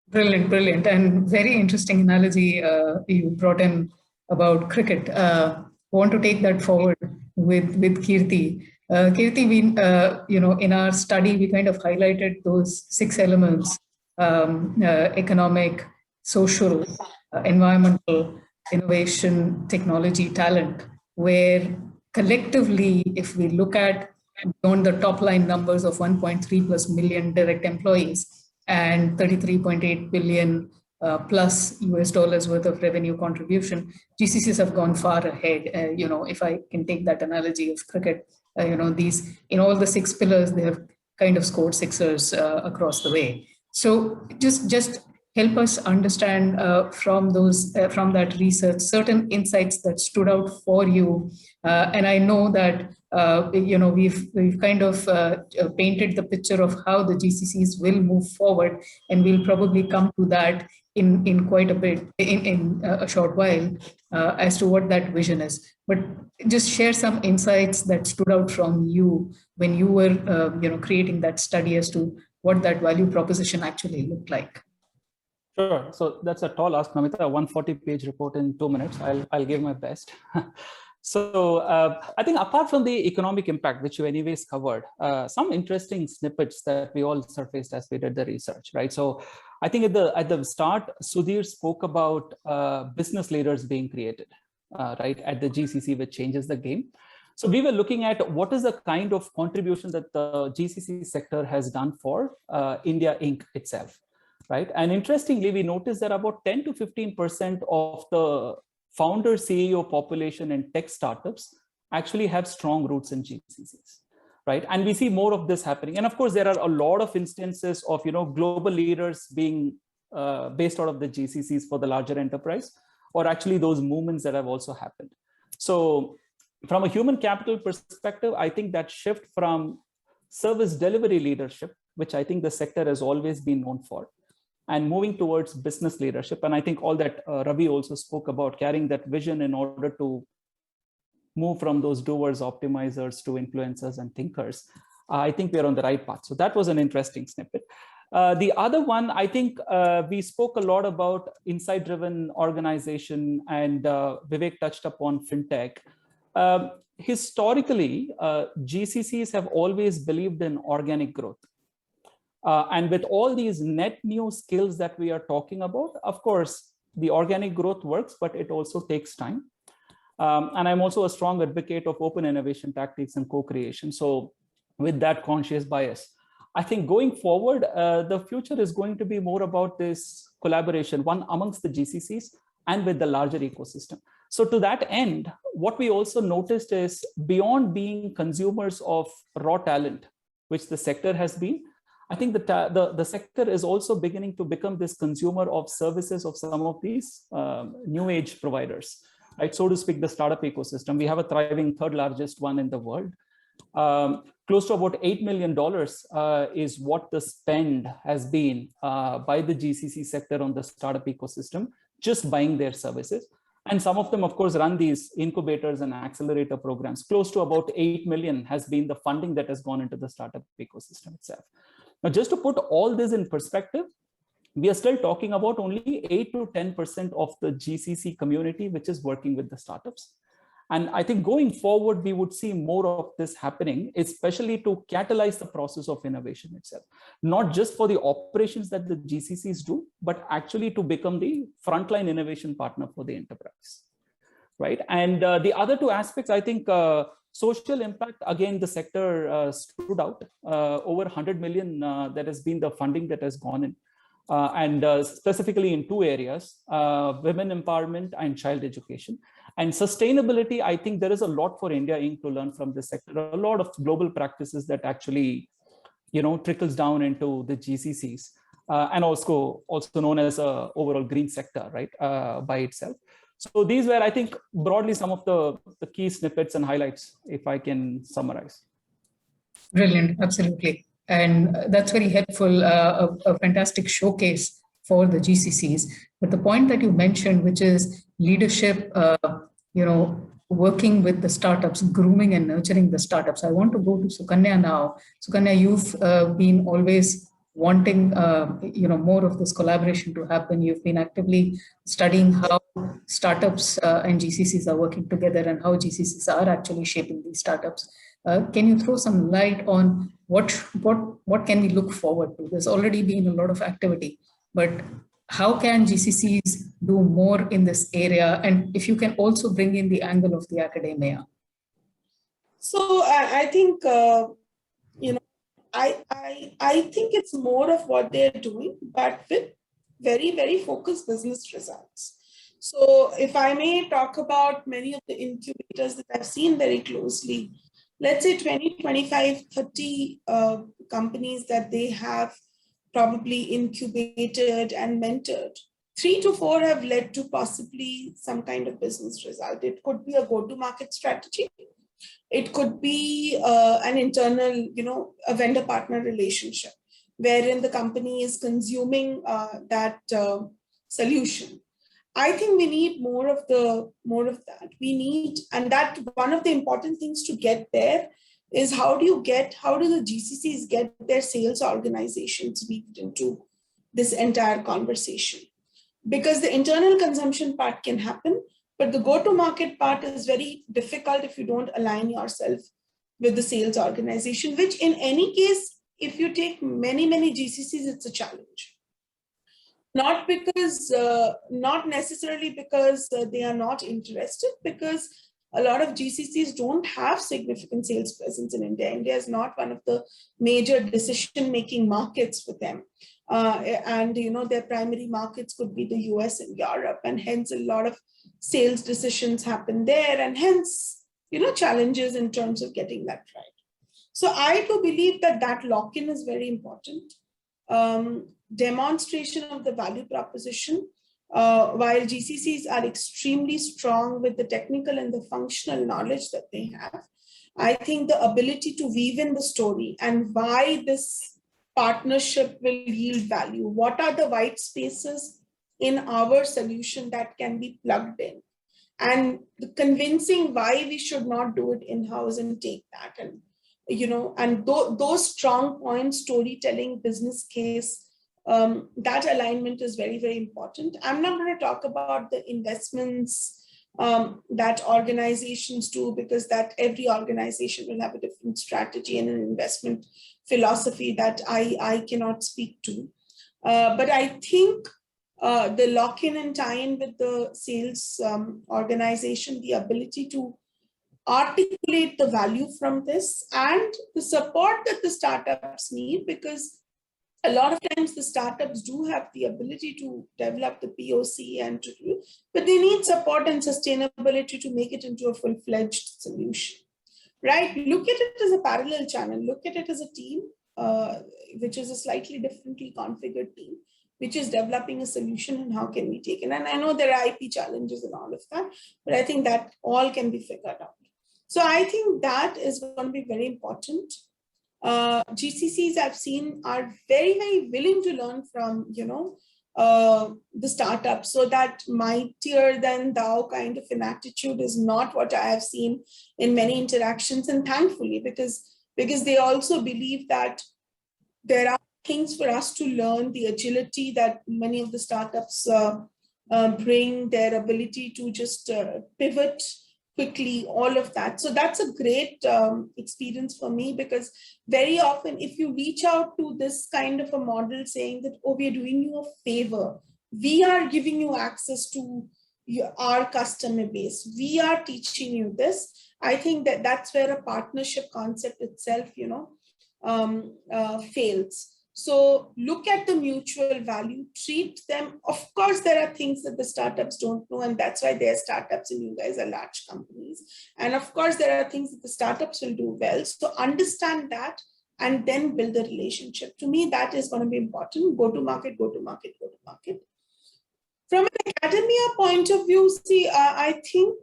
Brilliant, brilliant. And very interesting analogy you brought in about cricket. Want to take that forward with Kirti. Kirti, we, in our study, we kind of highlighted those 6 elements, economic, social, environmental, innovation, technology, talent, where collectively, if we look at beyond the top line numbers of 1.3 plus million direct employees, and 33.8 billion plus US dollars worth of revenue contribution, GCCs have gone far ahead. If I can take that analogy of cricket, these, in all the 6 pillars, they have kind of scored sixers across the way. So just help us understand from that research, certain insights that stood out for you. And I know that we've kind of painted the picture of how the GCCs will move forward, and we'll probably come to that in quite a bit in a short while as to what that vision is. But just share some insights that stood out from you when you were creating that study as to what that value proposition actually looked like. Sure. So that's a tall ask, Namita. A 140-page report in 2 minutes. I'll give my best. So I think apart from the economic impact, which you anyways covered, some interesting snippets that we all surfaced as we did the research, right? So I think at the start, Sudhir spoke about business leaders being created, right, at the GCC, which changes the game. So we were looking at what is the kind of contribution that the GCC sector has done for India Inc. itself. Right. And interestingly, we noticed that about 10 to 15% of the founder CEO population in tech startups actually have strong roots in GCCs. Right. And we see more of this happening. And of course, there are a lot of instances of, global leaders being based out of the GCCs for the larger enterprise, or actually those movements that have also happened. So from a human capital perspective, I think that shift from service delivery leadership, which I think the sector has always been known for, and moving towards business leadership. And I think all that Ravi also spoke about, carrying that vision in order to move from those doers, optimizers to influencers and thinkers. I think we're on the right path. So that was an interesting snippet. The other one, I think we spoke a lot about insight-driven organization, and Vivek touched upon fintech. Historically, GCCs have always believed in organic growth. And with all these net new skills that we are talking about, of course, the organic growth works, but it also takes time. And I'm also a strong advocate of open innovation tactics and co-creation. So with that conscious bias, I think going forward, the future is going to be more about this collaboration, one amongst the GCCs and with the larger ecosystem. So to that end, what we also noticed is beyond being consumers of raw talent, which the sector has been, I think the sector is also beginning to become this consumer of services of some of these new age providers, right? So to speak, the startup ecosystem. We have a thriving third largest one in the world. Close to about $8 million is what the spend has been by the GCC sector on the startup ecosystem, just buying their services. And some of them, of course, run these incubators and accelerator programs. Close to about 8 million has been the funding that has gone into the startup ecosystem itself. Now, just to put all this in perspective, we are still talking about only 8 to 10% of the GCC community, which is working with the startups. And I think going forward, we would see more of this happening, especially to catalyze the process of innovation itself, not just for the operations that the GCCs do, but actually to become the frontline innovation partner for the enterprise, right? And the other two aspects, I think social impact, again, the sector stood out. Over 100 million that has been the funding that has gone in. And specifically in two areas, women empowerment and child education. And sustainability, I think there is a lot for India Inc. to learn from this sector. A lot of global practices that actually, trickles down into the GCCs, and also known as a overall green sector, right, by itself. So these were, I think, broadly some of the key snippets and highlights, if I can summarize. Brilliant, absolutely. And that's very helpful, a fantastic showcase for the GCCs. But the point that you mentioned, which is leadership, working with the startups, grooming and nurturing the startups. I want to go to Sukanya now. Sukanya, you've been always wanting, more of this collaboration to happen. You've been actively studying how startups and GCCs are working together and how GCCs are actually shaping these startups. Can you throw some light on what can we look forward to? There's already been a lot of activity, but how can GCCs do more in this area? And if you can also bring in the angle of the academia. So I think, I think it's more of what they're doing, but with very, very focused business results. So if I may talk about many of the incubators that I've seen very closely, let's say 20, 25, 30 companies that they have probably incubated and mentored. 3 to 4 have led to possibly some kind of business result. It could be a go-to-market strategy. It could be an internal, a vendor partner relationship, wherein the company is consuming that solution. I think we need more of that. We need, and that one of the important things to get there is how do the GCCs get their sales organizations weaved into this entire conversation? Because the internal consumption part can happen, but the go-to-market part is very difficult if you don't align yourself with the sales organization, which in any case, if you take many, many GCCs, it's a challenge. Not necessarily because they are not interested, because a lot of GCCs don't have significant sales presence in India. India is not one of the major decision-making markets for them. And their primary markets could be the US and Europe, and hence a lot of sales decisions happen there, and hence, challenges in terms of getting that right. So I do believe that lock-in is very important. Demonstration of the value proposition, while GCCs are extremely strong with the technical and the functional knowledge that they have, I think the ability to weave in the story and why this partnership will yield value. What are the white spaces in our solution that can be plugged in? And the convincing why we should not do it in-house and take that. And, and those strong points, storytelling, business case, that alignment is very, very important. I'm not going to talk about the investments that organizations do, because that every organization will have a different strategy and an investment philosophy that I cannot speak to. But I think the lock-in and tie-in with the sales organization, the ability to articulate the value from this and the support that the startups need, because a lot of times the startups do have the ability to develop the POC and to do, but they need support and sustainability to make it into a full-fledged solution, right? Look at it as a parallel channel. Look at it as a team, which is a slightly differently configured team, which is developing a solution and how can we take it. And I know there are IP challenges and all of that, but I think that all can be figured out. So I think that is going to be very important. GCCs I've seen are very, very willing to learn from, the startups, so that mightier than thou kind of an attitude is not what I have seen in many interactions. And thankfully, because they also believe that there are things for us to learn, the agility that many of the startups bring, their ability to just pivot quickly, all of that. So that's a great experience for me, because very often if you reach out to this kind of a model saying that, oh, we are doing you a favor, we are giving you access to our customer base, we are teaching you this, I think that that's where a partnership concept itself, fails. So look at the mutual value, treat them. Of course, there are things that the startups don't know, and that's why they're startups and you guys are large companies. And of course, there are things that the startups will do well. So understand that and then build a relationship. To me, that is going to be important. Go to market, go to market, go to market. From an academia point of view, see, I think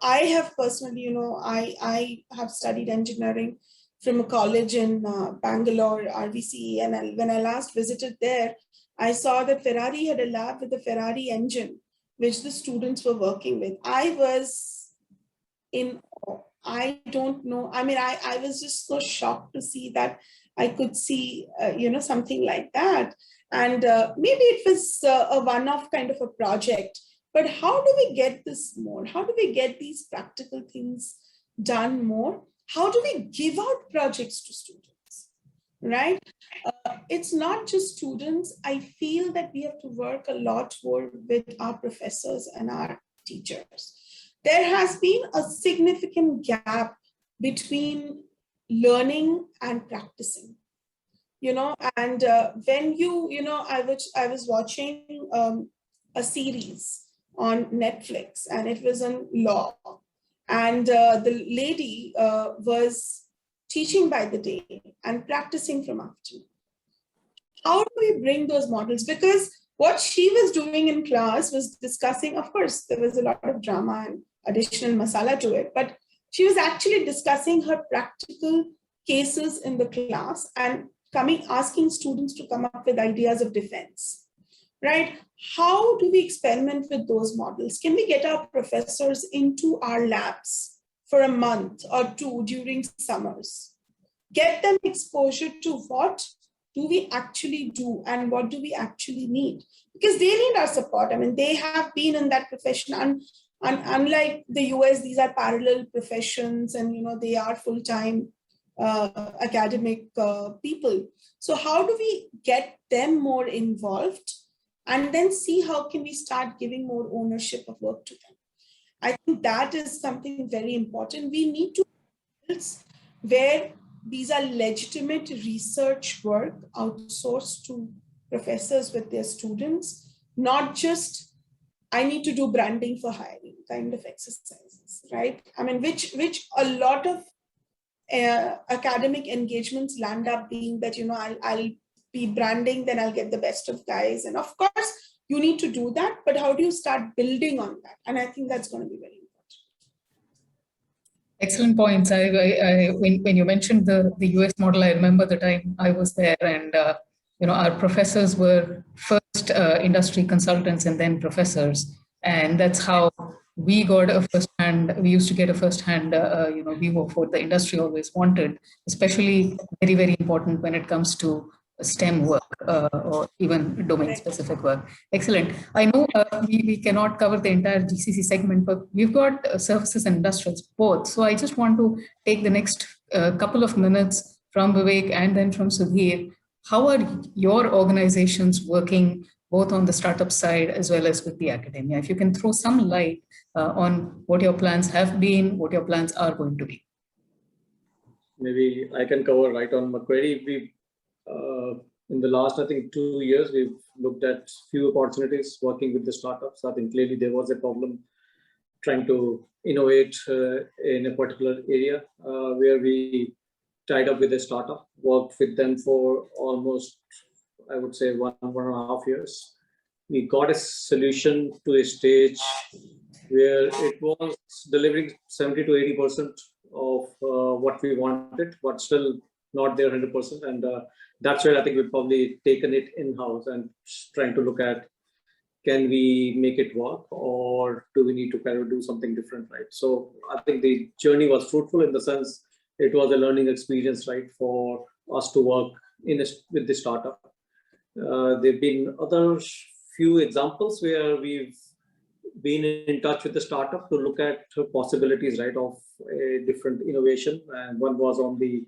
I have personally, I have studied engineering from a college in Bangalore, RVCE. And when I last visited there, I saw that Ferrari had a lab with the Ferrari engine, which the students were working with. I was in awe. I don't know. I mean, I was just so shocked to see that I could see, something like that. And maybe it was a one-off kind of a project, but how do we get this more? How do we get these practical things done more? How do we give out projects to students, right? It's not just students. I feel that we have to work a lot more with our professors and our teachers. There has been a significant gap between learning and practicing, and when I was watching a series on Netflix, and it was on law. And the lady was teaching by the day and practicing from afternoon. How do we bring those models? Because what she was doing in class was discussing, of course, there was a lot of drama and additional masala to it, but she was actually discussing her practical cases in the class and asking students to come up with ideas of defense, right? How do we experiment with those models? Can we get our professors into our labs for a month or two during summers? Get them exposure to what do we actually do and what do we actually need? Because they need our support. I mean, they have been in that profession, and unlike the US, these are parallel professions, and they are full-time academic people. So how do we get them more involved? And then see how can we start giving more ownership of work to them. I think that is something very important. We need to where these are legitimate research work outsourced to professors with their students, not just I need to do branding for hiring kind of exercises, right? I mean, which a lot of academic engagements land up being that, I'll be branding, then I'll get the best of guys. And of course, you need to do that, but how do you start building on that? And I think that's going to be very Excellent points. When you mentioned the US model, I remember the time I was there, and our professors were first industry consultants and then professors, and that's how we got a first-hand. We used to get a first-hand, view of what the industry always wanted, especially very, very important when it comes to STEM work or even domain-specific work. Excellent. I know we cannot cover the entire GCC segment, but we've got services and industrials both. So I just want to take the next couple of minutes from Vivek and then from Sudhir. How are your organizations working both on the startup side as well as with the academia? If you can throw some light on what your plans have been, what your plans are going to be. Maybe I can cover right on Macquarie. We in the last, I think, 2 years, we've looked at few opportunities working with the startups. I think clearly there was a problem trying to innovate in a particular area where we tied up with a startup, worked with them for almost, I would say, 1.5 years. We got a solution to a stage where it was delivering 70 to 80% of what we wanted, but still not there 100%. And that's where I think we've probably taken it in-house and trying to look at, can we make it work, or do we need to kind of do something different, right? So I think the journey was fruitful in the sense it was a learning experience, right, for us to work with the startup. There've been other few examples where we've been in touch with the startup to look at possibilities, right, of a different innovation. And one was on the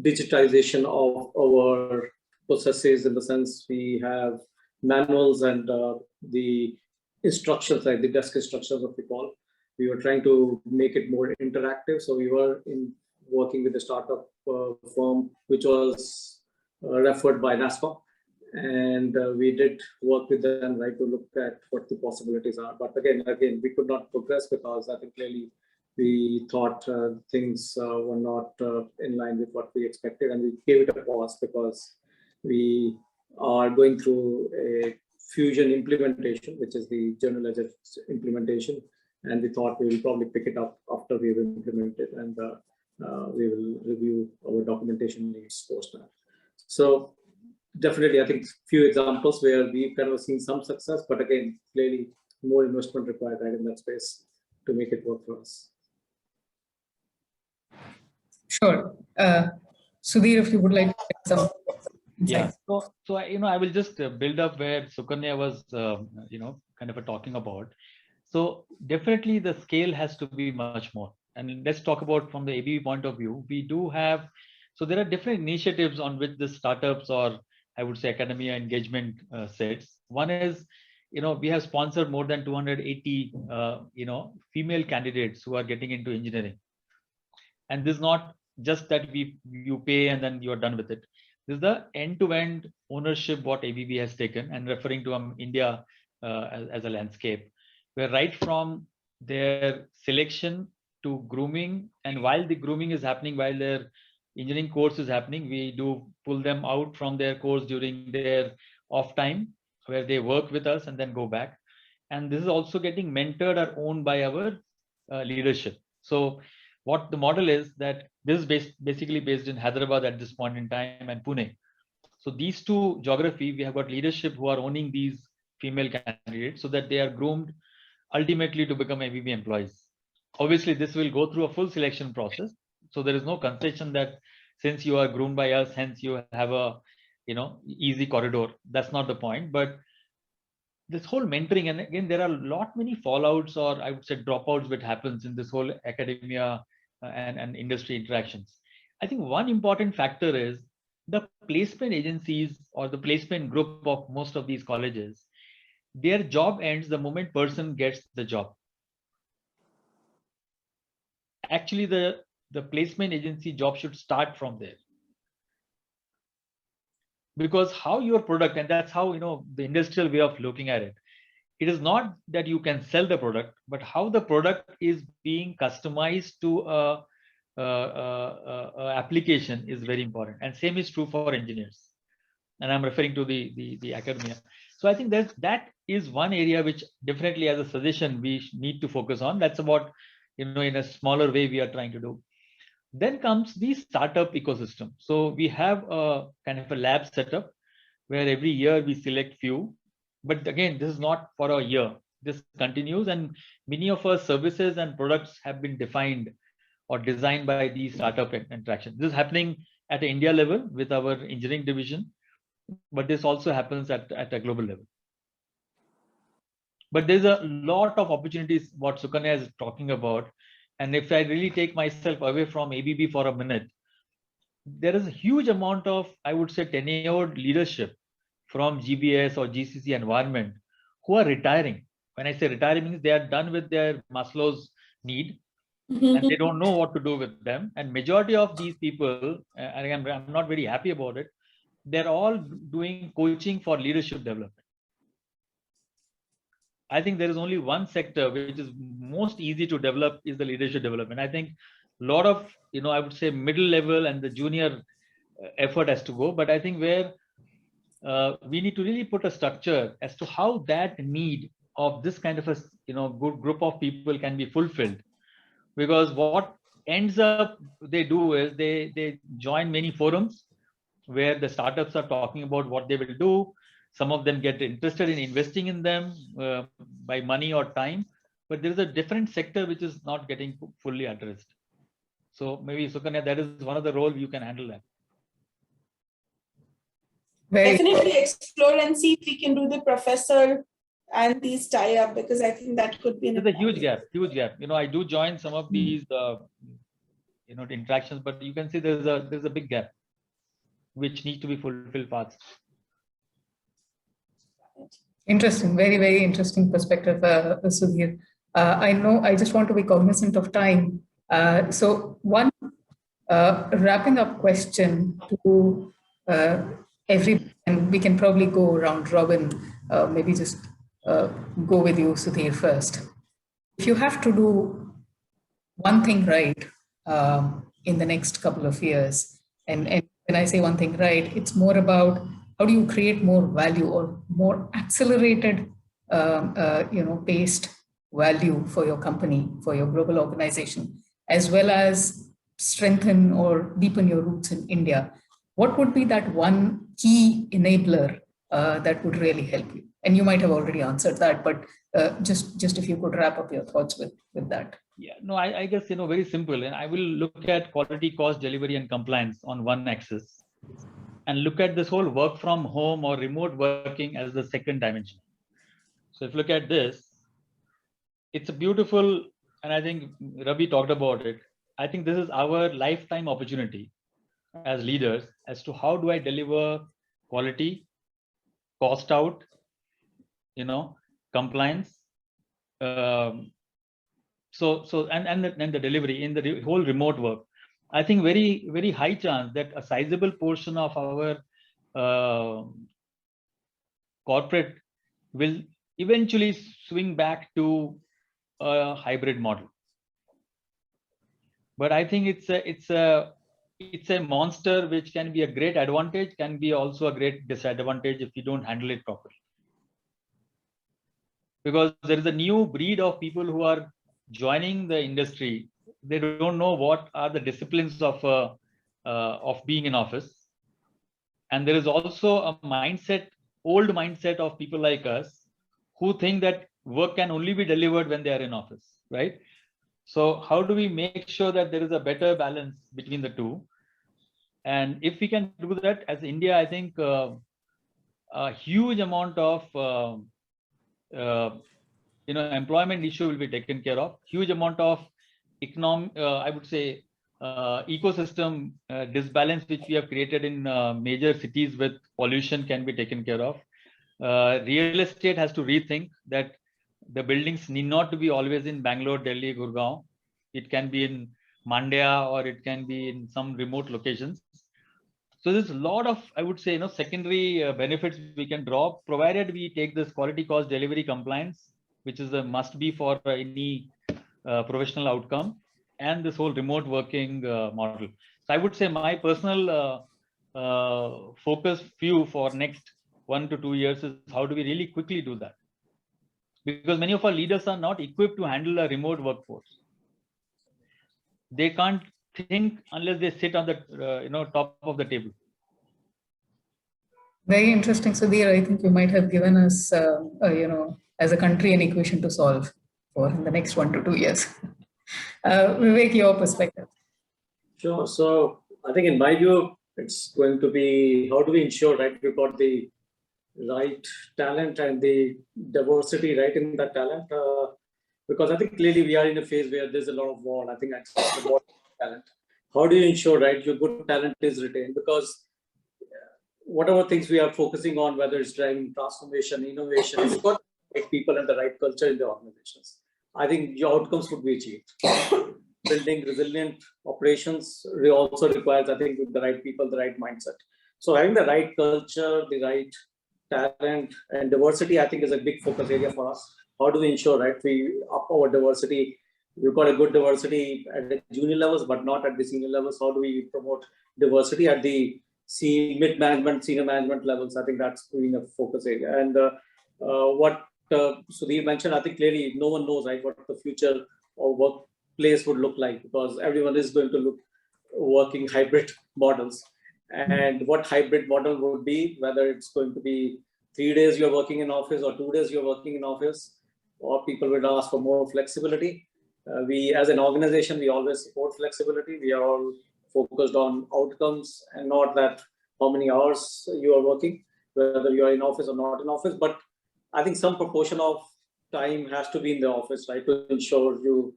digitization of our processes, in the sense we have manuals and the instructions, like the desk instructions, what we call. We were trying to make it more interactive. So we were working with a startup firm, which was referred by NASPA. And we did work with them, right, to look at what the possibilities are. But again, we could not progress because I think clearly we thought things were not in line with what we expected, and we gave it a pause because we are going through a Fusion implementation, which is the general ledger implementation, and we thought we will probably pick it up after we have implemented, and we will review our documentation needs post that. So definitely, I think few examples where we've kind of seen some success, but again, clearly more investment required, right, in that space to make it work for us. Sure. Sudhir, if you would like to add some insights. Yeah. So I will just build up where Sukanya was, kind of talking about. So definitely the scale has to be much more. And let's talk about from the ABB point of view. We do have, so there are different initiatives on which the startups, or I would say academia engagement sits. One is, we have sponsored more than 280, female candidates who are getting into engineering. And this is not just that you pay and then you are done with it. This is the end-to-end ownership what ABB has taken, and referring to India as a landscape, where right from their selection to grooming, and while the grooming is happening, while their engineering course is happening, we do pull them out from their course during their off time, where they work with us and then go back. And this is also getting mentored or owned by our leadership. So what the model is, that this is basically based in Hyderabad at this point in time, and Pune. So these two geography, we have got leadership who are owning these female candidates so that they are groomed ultimately to become ABB employees. Obviously, this will go through a full selection process. So there is no concession that since you are groomed by us, hence you have a, easy corridor. That's not the point. But this whole mentoring, and again, there are many fallouts, or I would say dropouts, which happens in this whole academia and industry interactions. I think one important factor is the placement agencies or the placement group of most of these colleges. Their job ends the moment person gets the job. Actually, the placement agency job should start from there. Because how your product, and that's how, the industrial way of looking at it, it is not that you can sell the product, but how the product is being customized to application is very important. And same is true for engineers. And I'm referring to the academia. So I think that is one area which definitely, as a suggestion, we need to focus on. That's about in a smaller way we are trying to do. Then comes the startup ecosystem. So we have a kind of a lab setup where every year we select few, but again, this is not for a year. This continues, and many of our services and products have been defined or designed by these startup interactions. This is happening at the India level with our engineering division, but this also happens at a global level. But there's a lot of opportunities what Sukanya is talking about. And if I really take myself away from ABB for a minute, there is a huge amount of, I would say, tenured leadership from GBS or GCC environment who are retiring. When I say retiring, means they are done with their Maslow's need and they don't know what to do with them. And majority of these people, and I'm not very happy about it, they're all doing coaching for leadership development. I think there is only one sector which is most easy to develop is the leadership development. I think a lot of, I would say middle level and the junior effort has to go, but I think where we need to really put a structure as to how that need of this kind of a, good group of people can be fulfilled. Because what ends up they do is they join many forums where the startups are talking about what they will do. Some of them get interested in investing in them by money or time, but there is a different sector which is not getting fully addressed. So maybe Sukanya, that is one of the roles you can handle that. Definitely explore and see if we can do the professor and these tie up, because I think that could be There's a huge gap. I do join some of these interactions, but you can see there's a big gap which needs to be fulfilled fast. Interesting, very, very interesting perspective, Sudhir. I just want to be cognizant of time. So one wrapping up question to everybody, and we can probably go around robin, maybe just go with you, Sudhir, first. If you have to do one thing right in the next couple of years, and when I say one thing right, it's more about how do you create more value or more accelerated, paced value for your company, for your global organization, as well as strengthen or deepen your roots in India. What would be that one key enabler that would really help you? And you might have already answered that, but just if you could wrap up your thoughts with that. Yeah, no, I guess, very simple. And I will look at quality, cost, delivery, and compliance on one axis, and look at this whole work from home or remote working as the second dimension. So if you look at this, it's a beautiful, and I think Ravi talked about it. I think this is our lifetime opportunity as leaders as to how do I deliver quality, cost out, compliance. And the delivery in the whole remote work. I think very, very high chance that a sizable portion of our corporate will eventually swing back to a hybrid model. But I think it's a monster which can be a great advantage, can be also a great disadvantage if you don't handle it properly. Because there is a new breed of people who are joining the industry. They don't know what are the disciplines of being in office. And there is also a old mindset of people like us who think that work can only be delivered when they are in office, right? So how do we make sure that there is a better balance between the two? And if we can do that as India, I think a huge amount of employment issue will be taken care of. Huge amount of economic, I would say, ecosystem disbalance which we have created in major cities with pollution can be taken care of. Real estate has to rethink that the buildings need not to be always in Bangalore, Delhi, Gurgaon. It can be in Mandya or it can be in some remote locations. So there's a lot of, I would say, secondary benefits we can draw, provided we take this quality, cost, delivery, compliance, which is a must be for any professional outcome, and this whole remote working model. So I would say my personal focus view for next 1 to 2 years is how do we really quickly do that? Because many of our leaders are not equipped to handle a remote workforce. they can't think unless they sit on the top of the table. Very interesting, Sudhir. I think you might have given us, as a country, an equation to solve for in the next 1 to 2 years. Vivek, your perspective. Sure. So I think in my view, it's going to be how do we ensure, right, we've got the right talent and the diversity, right, in that talent. Because I think clearly we are in a phase where there's a lot of war. I think that's the war talent. How do you ensure, right, your good talent is retained? Because whatever things we are focusing on, whether it's driving transformation, innovation, it's got the right people and the right culture in the organizations. I think your outcomes would be achieved. Building resilient operations also requires, I think, with the right people, the right mindset. So having the right culture, the right talent and diversity, I think is a big focus area for us. How do we ensure, right, we up our diversity? We've got a good diversity at the junior levels, but not at the senior levels. How do we promote diversity at the mid-management, senior management levels? I think that's being a focus area. And what Sudhir mentioned, I think clearly no one knows, right, what the future of workplace would look like, because everyone is going to look working hybrid models. And what hybrid model would be, whether it's going to be 3 days you're working in office or 2 days you're working in office, or people will ask for more flexibility. We, as an organization, we always support flexibility. We are all focused on outcomes and not that how many hours you are working, whether you are in office or not in office. But I think some proportion of time has to be in the office, right, to ensure you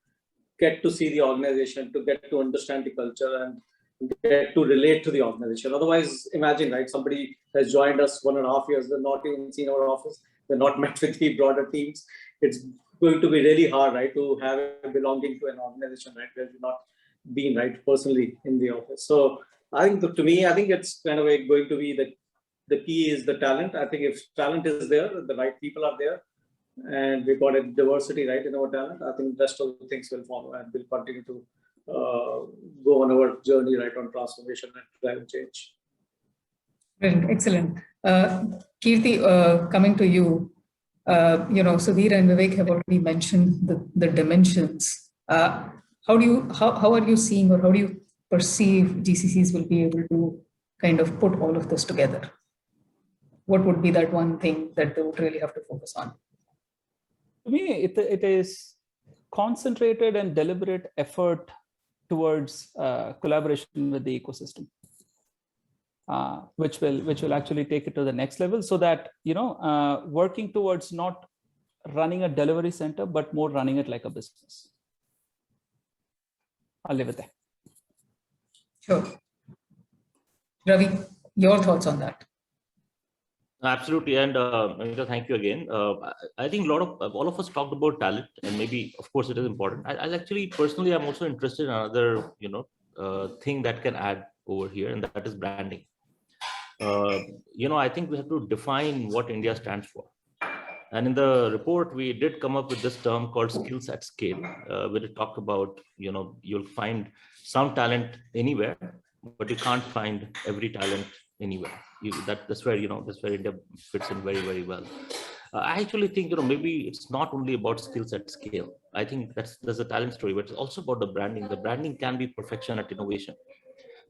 get to see the organization, to get to understand the culture and get to relate to the organization. Otherwise, imagine, right, somebody has joined us 1.5 years, they're not even seen our office, they're not met with the broader teams. It's going to be really hard, right, to have a belonging to an organization, right, where you're not being, right, personally in the office. So I think, to me, I think it's kind of going to be the key is the talent. I think if talent is there, the right people are there, and we've got a diversity, right, in our talent, I think the rest of the things will follow and we'll continue to go on our journey, right, on transformation and drive change. Brilliant, excellent. Kirti, coming to you, Sudhir and Vivek have already mentioned the dimensions. How are you seeing, or how do you perceive GCCs will be able to kind of put all of this together? What would be that one thing that they would really have to focus on? To me, it is concentrated and deliberate effort towards collaboration with the ecosystem, which will actually take it to the next level, so that working towards not running a delivery center, but more running it like a business. I'll leave it there. Sure. Ravi, your thoughts on that? Absolutely, and thank you again. I think all of us talked about talent, and maybe, of course, it is important. I actually personally, I'm also interested in another, thing that can add over here, and that is branding. I think we have to define what India stands for. And in the report, we did come up with this term called skills at scale, where it talked about, you'll find some talent anywhere, but you can't find every talent anywhere. That's where India fits in very, very well. I actually think, maybe it's not only about skills at scale. I think there's a talent story, but it's also about the branding. The branding can be perfection at innovation.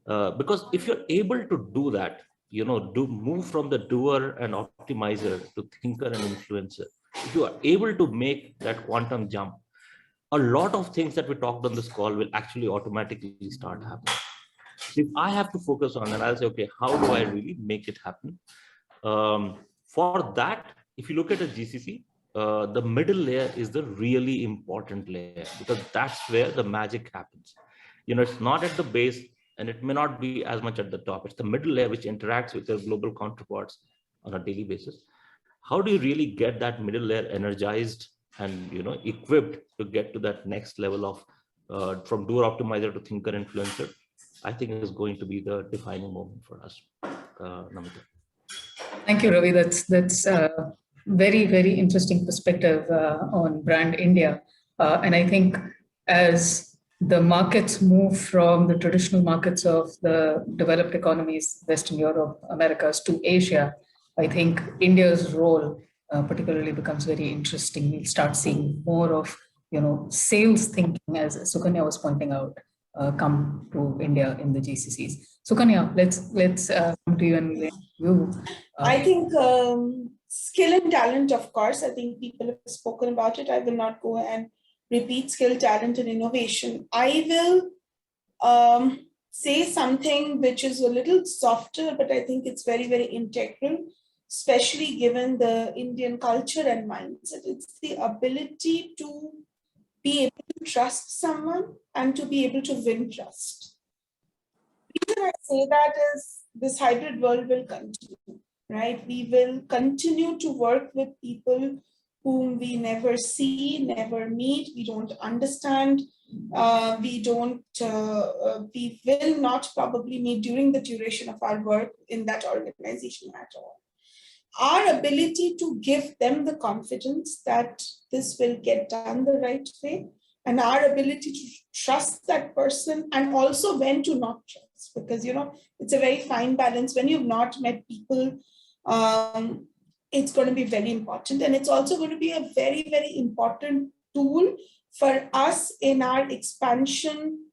Because if you're able to do that, move from the doer and optimizer to thinker and influencer, if you are able to make that quantum jump, a lot of things that we talked on this call will actually automatically start happening. So if I have to focus on, and I'll say, okay, how do I really make it happen? For that, if you look at a GCC, the middle layer is the really important layer, because that's where the magic happens. It's not at the base, and it may not be as much at the top. It's the middle layer which interacts with your global counterparts on a daily basis. How do you really get that middle layer energized and equipped to get to that next level of from doer optimizer to thinker influencer? I think is going to be the defining moment for us, Namita. Thank you, Ravi. That's a very, very interesting perspective on Brand India. And I think as the markets move from the traditional markets of the developed economies, Western Europe, Americas, to Asia, I think India's role particularly becomes very interesting. We'll start seeing more of, sales thinking, as Sukanya was pointing out, come to India in the GCCs. Sukanya, let's come to you and you. I think skill and talent, of course, I think people have spoken about it. I will not go and repeat skill, talent, and innovation. I will say something which is a little softer, but I think it's very, very integral, especially given the Indian culture and mindset. It's the ability to be able to trust someone and to be able to win trust. The reason I say that is this hybrid world will continue, right? We will continue to work with people whom we never see, never meet, we don't understand, we will not probably meet during the duration of our work in that organization at all. Our ability to give them the confidence that this will get done the right way, and our ability to trust that person, and also when to not trust, because it's a very fine balance. When you've not met people, it's going to be very important, and it's also going to be a very, very important tool for us in our expansion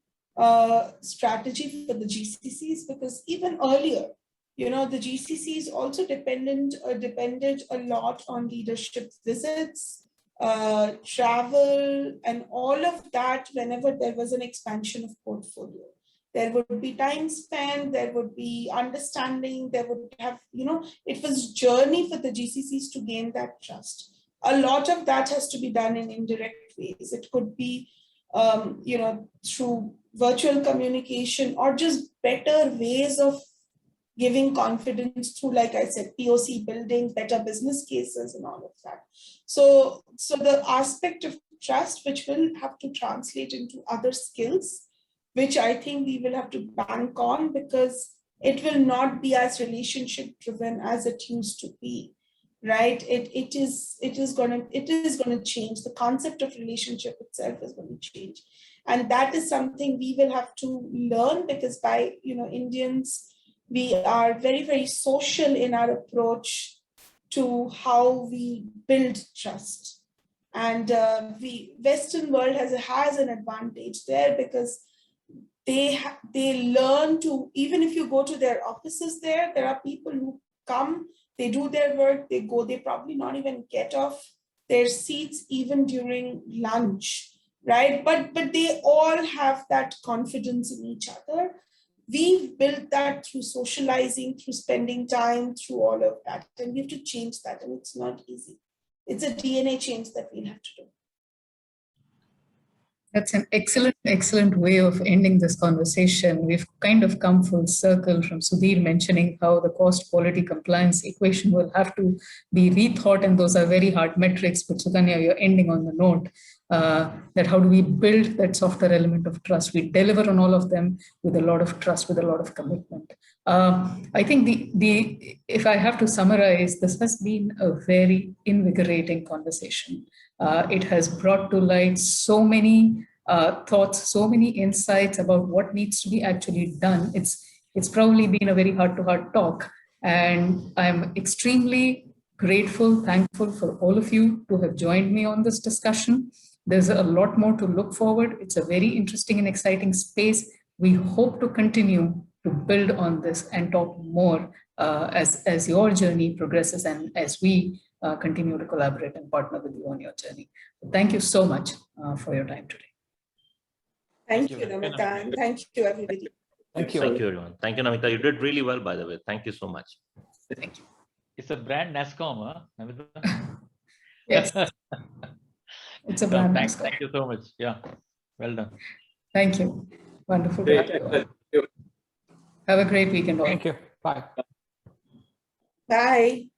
strategy for the GCCs, because even earlier, the GCCs also depended a lot on leadership visits, travel, and all of that. Whenever there was an expansion of portfolio, there would be time spent, there would be understanding, there would have, it was journey for the GCCs to gain that trust. A lot of that has to be done in indirect ways. It could be, through virtual communication, or just better ways of giving confidence through, like I said, POC building, better business cases, and all of that. So the aspect of trust, which will have to translate into other skills, which I think we will have to bank on, because it will not be as relationship driven as it used to be, right? It is going to change. The concept of relationship itself is going to change, and that is something we will have to learn, because by Indians, we are very, very social in our approach to how we build trust. And the Western world has an advantage there, because they learn to, even if you go to their offices there are people who come, they do their work, they go, they probably not even get off their seats even during lunch, right? But they all have that confidence in each other. We've built that through socializing, through spending time, through all of that. And we have to change that. And it's not easy. It's a DNA change that we'll have to do. That's an excellent way of ending this conversation. We've kind of come full circle from Sudhir mentioning how the cost quality compliance equation will have to be rethought, and those are very hard metrics. But Sukanya, you're ending on the note that how do we build that softer element of trust? We deliver on all of them with a lot of trust, with a lot of commitment. I think if I have to summarize, this has been a very invigorating conversation. It has brought to light so many thoughts, so many insights about what needs to be actually done. It's probably been a very heart-to-heart talk, and I'm extremely grateful, thankful for all of you to have joined me on this discussion. There's a lot more to look forward. It's a very interesting and exciting space. We hope to continue to build on this and talk more as your journey progresses, and as we continue to collaborate and partner with you on your journey. Thank you so much for your time today. Thank you, Namita, and thank you, everybody. Thank you, everyone. Thank you, Namita. You did really well, by the way. Thank you so much. Thank you. It's a brand NASCOM, huh, Namita? Yes. It's a brand. Thank you so much. Yeah, well done. Thank you. Wonderful. Have a great weekend. All. Thank you. Bye. Bye.